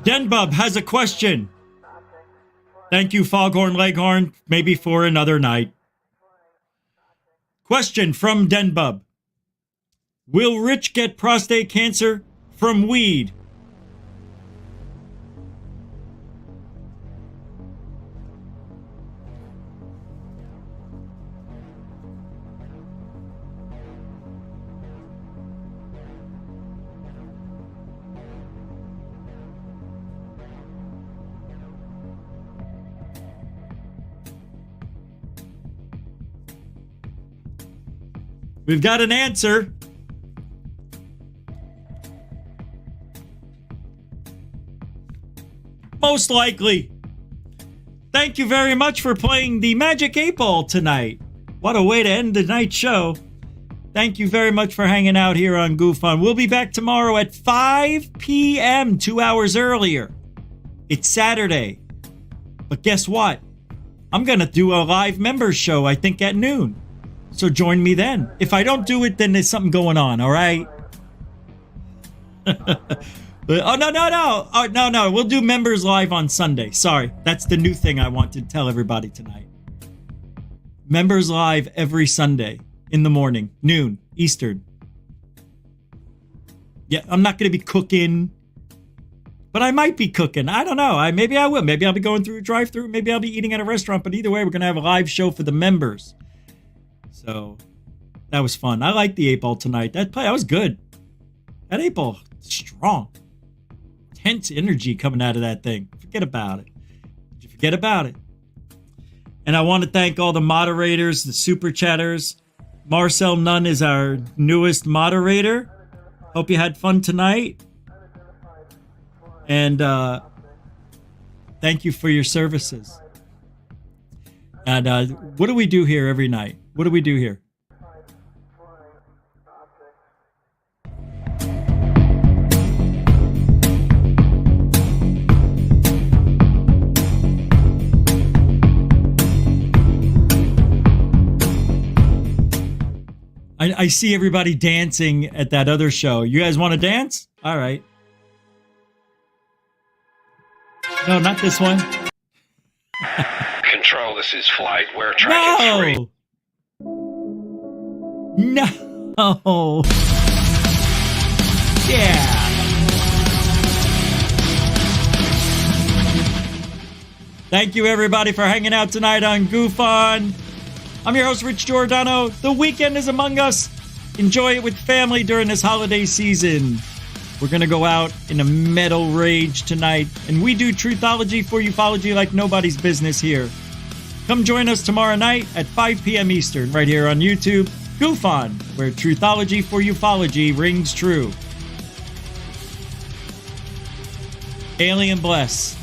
Denbub has a question. Thank you, Foghorn Leghorn. Maybe for another night. Question from Denbub. Will Rich get prostate cancer from weed? We've got an answer. Most likely. Thank you very much for playing the Magic 8-Ball tonight. What a way to end the night show. Thank you very much for hanging out here on Goof On. We'll be back tomorrow at 5 p.m., 2 hours earlier. It's Saturday. But guess what? I'm going to do a live members show, I think, at noon. So join me then. If I don't do it, then there's something going on, all right? Oh, no. We'll do members live on Sunday. Sorry. That's the new thing I want to tell everybody tonight. Members live every Sunday in the morning, noon, Eastern. Yeah, I'm not going to be cooking, but I might be cooking. I don't know. Maybe I will. Maybe I'll be going through a drive-thru. Maybe I'll be eating at a restaurant. But either way, we're going to have a live show for the members. So that was fun. I liked the 8-Ball tonight. That was good. That 8-Ball, strong. Tense energy coming out of that thing. Forget about it. Did you forget about it? And I want to thank all the moderators, the super chatters. Marcel Nunn is our newest moderator. Hope you had fun tonight. And thank you for your services. And what do we do here every night? What do we do here? I see everybody dancing at that other show. You guys want to dance? All right. No, not this one. Control, this is flight. We're tracking 3. No. Yeah. Thank you, everybody, for hanging out tonight on Goof On. I'm your host, Rich Giordano. The weekend is among us. Enjoy it with family during this holiday season. We're going to go out in a metal rage tonight, and we do truthology for ufology like nobody's business here. Come join us tomorrow night at 5 p.m. Eastern, right here on YouTube. Goof On, where truthology for ufology rings true. Alien bless.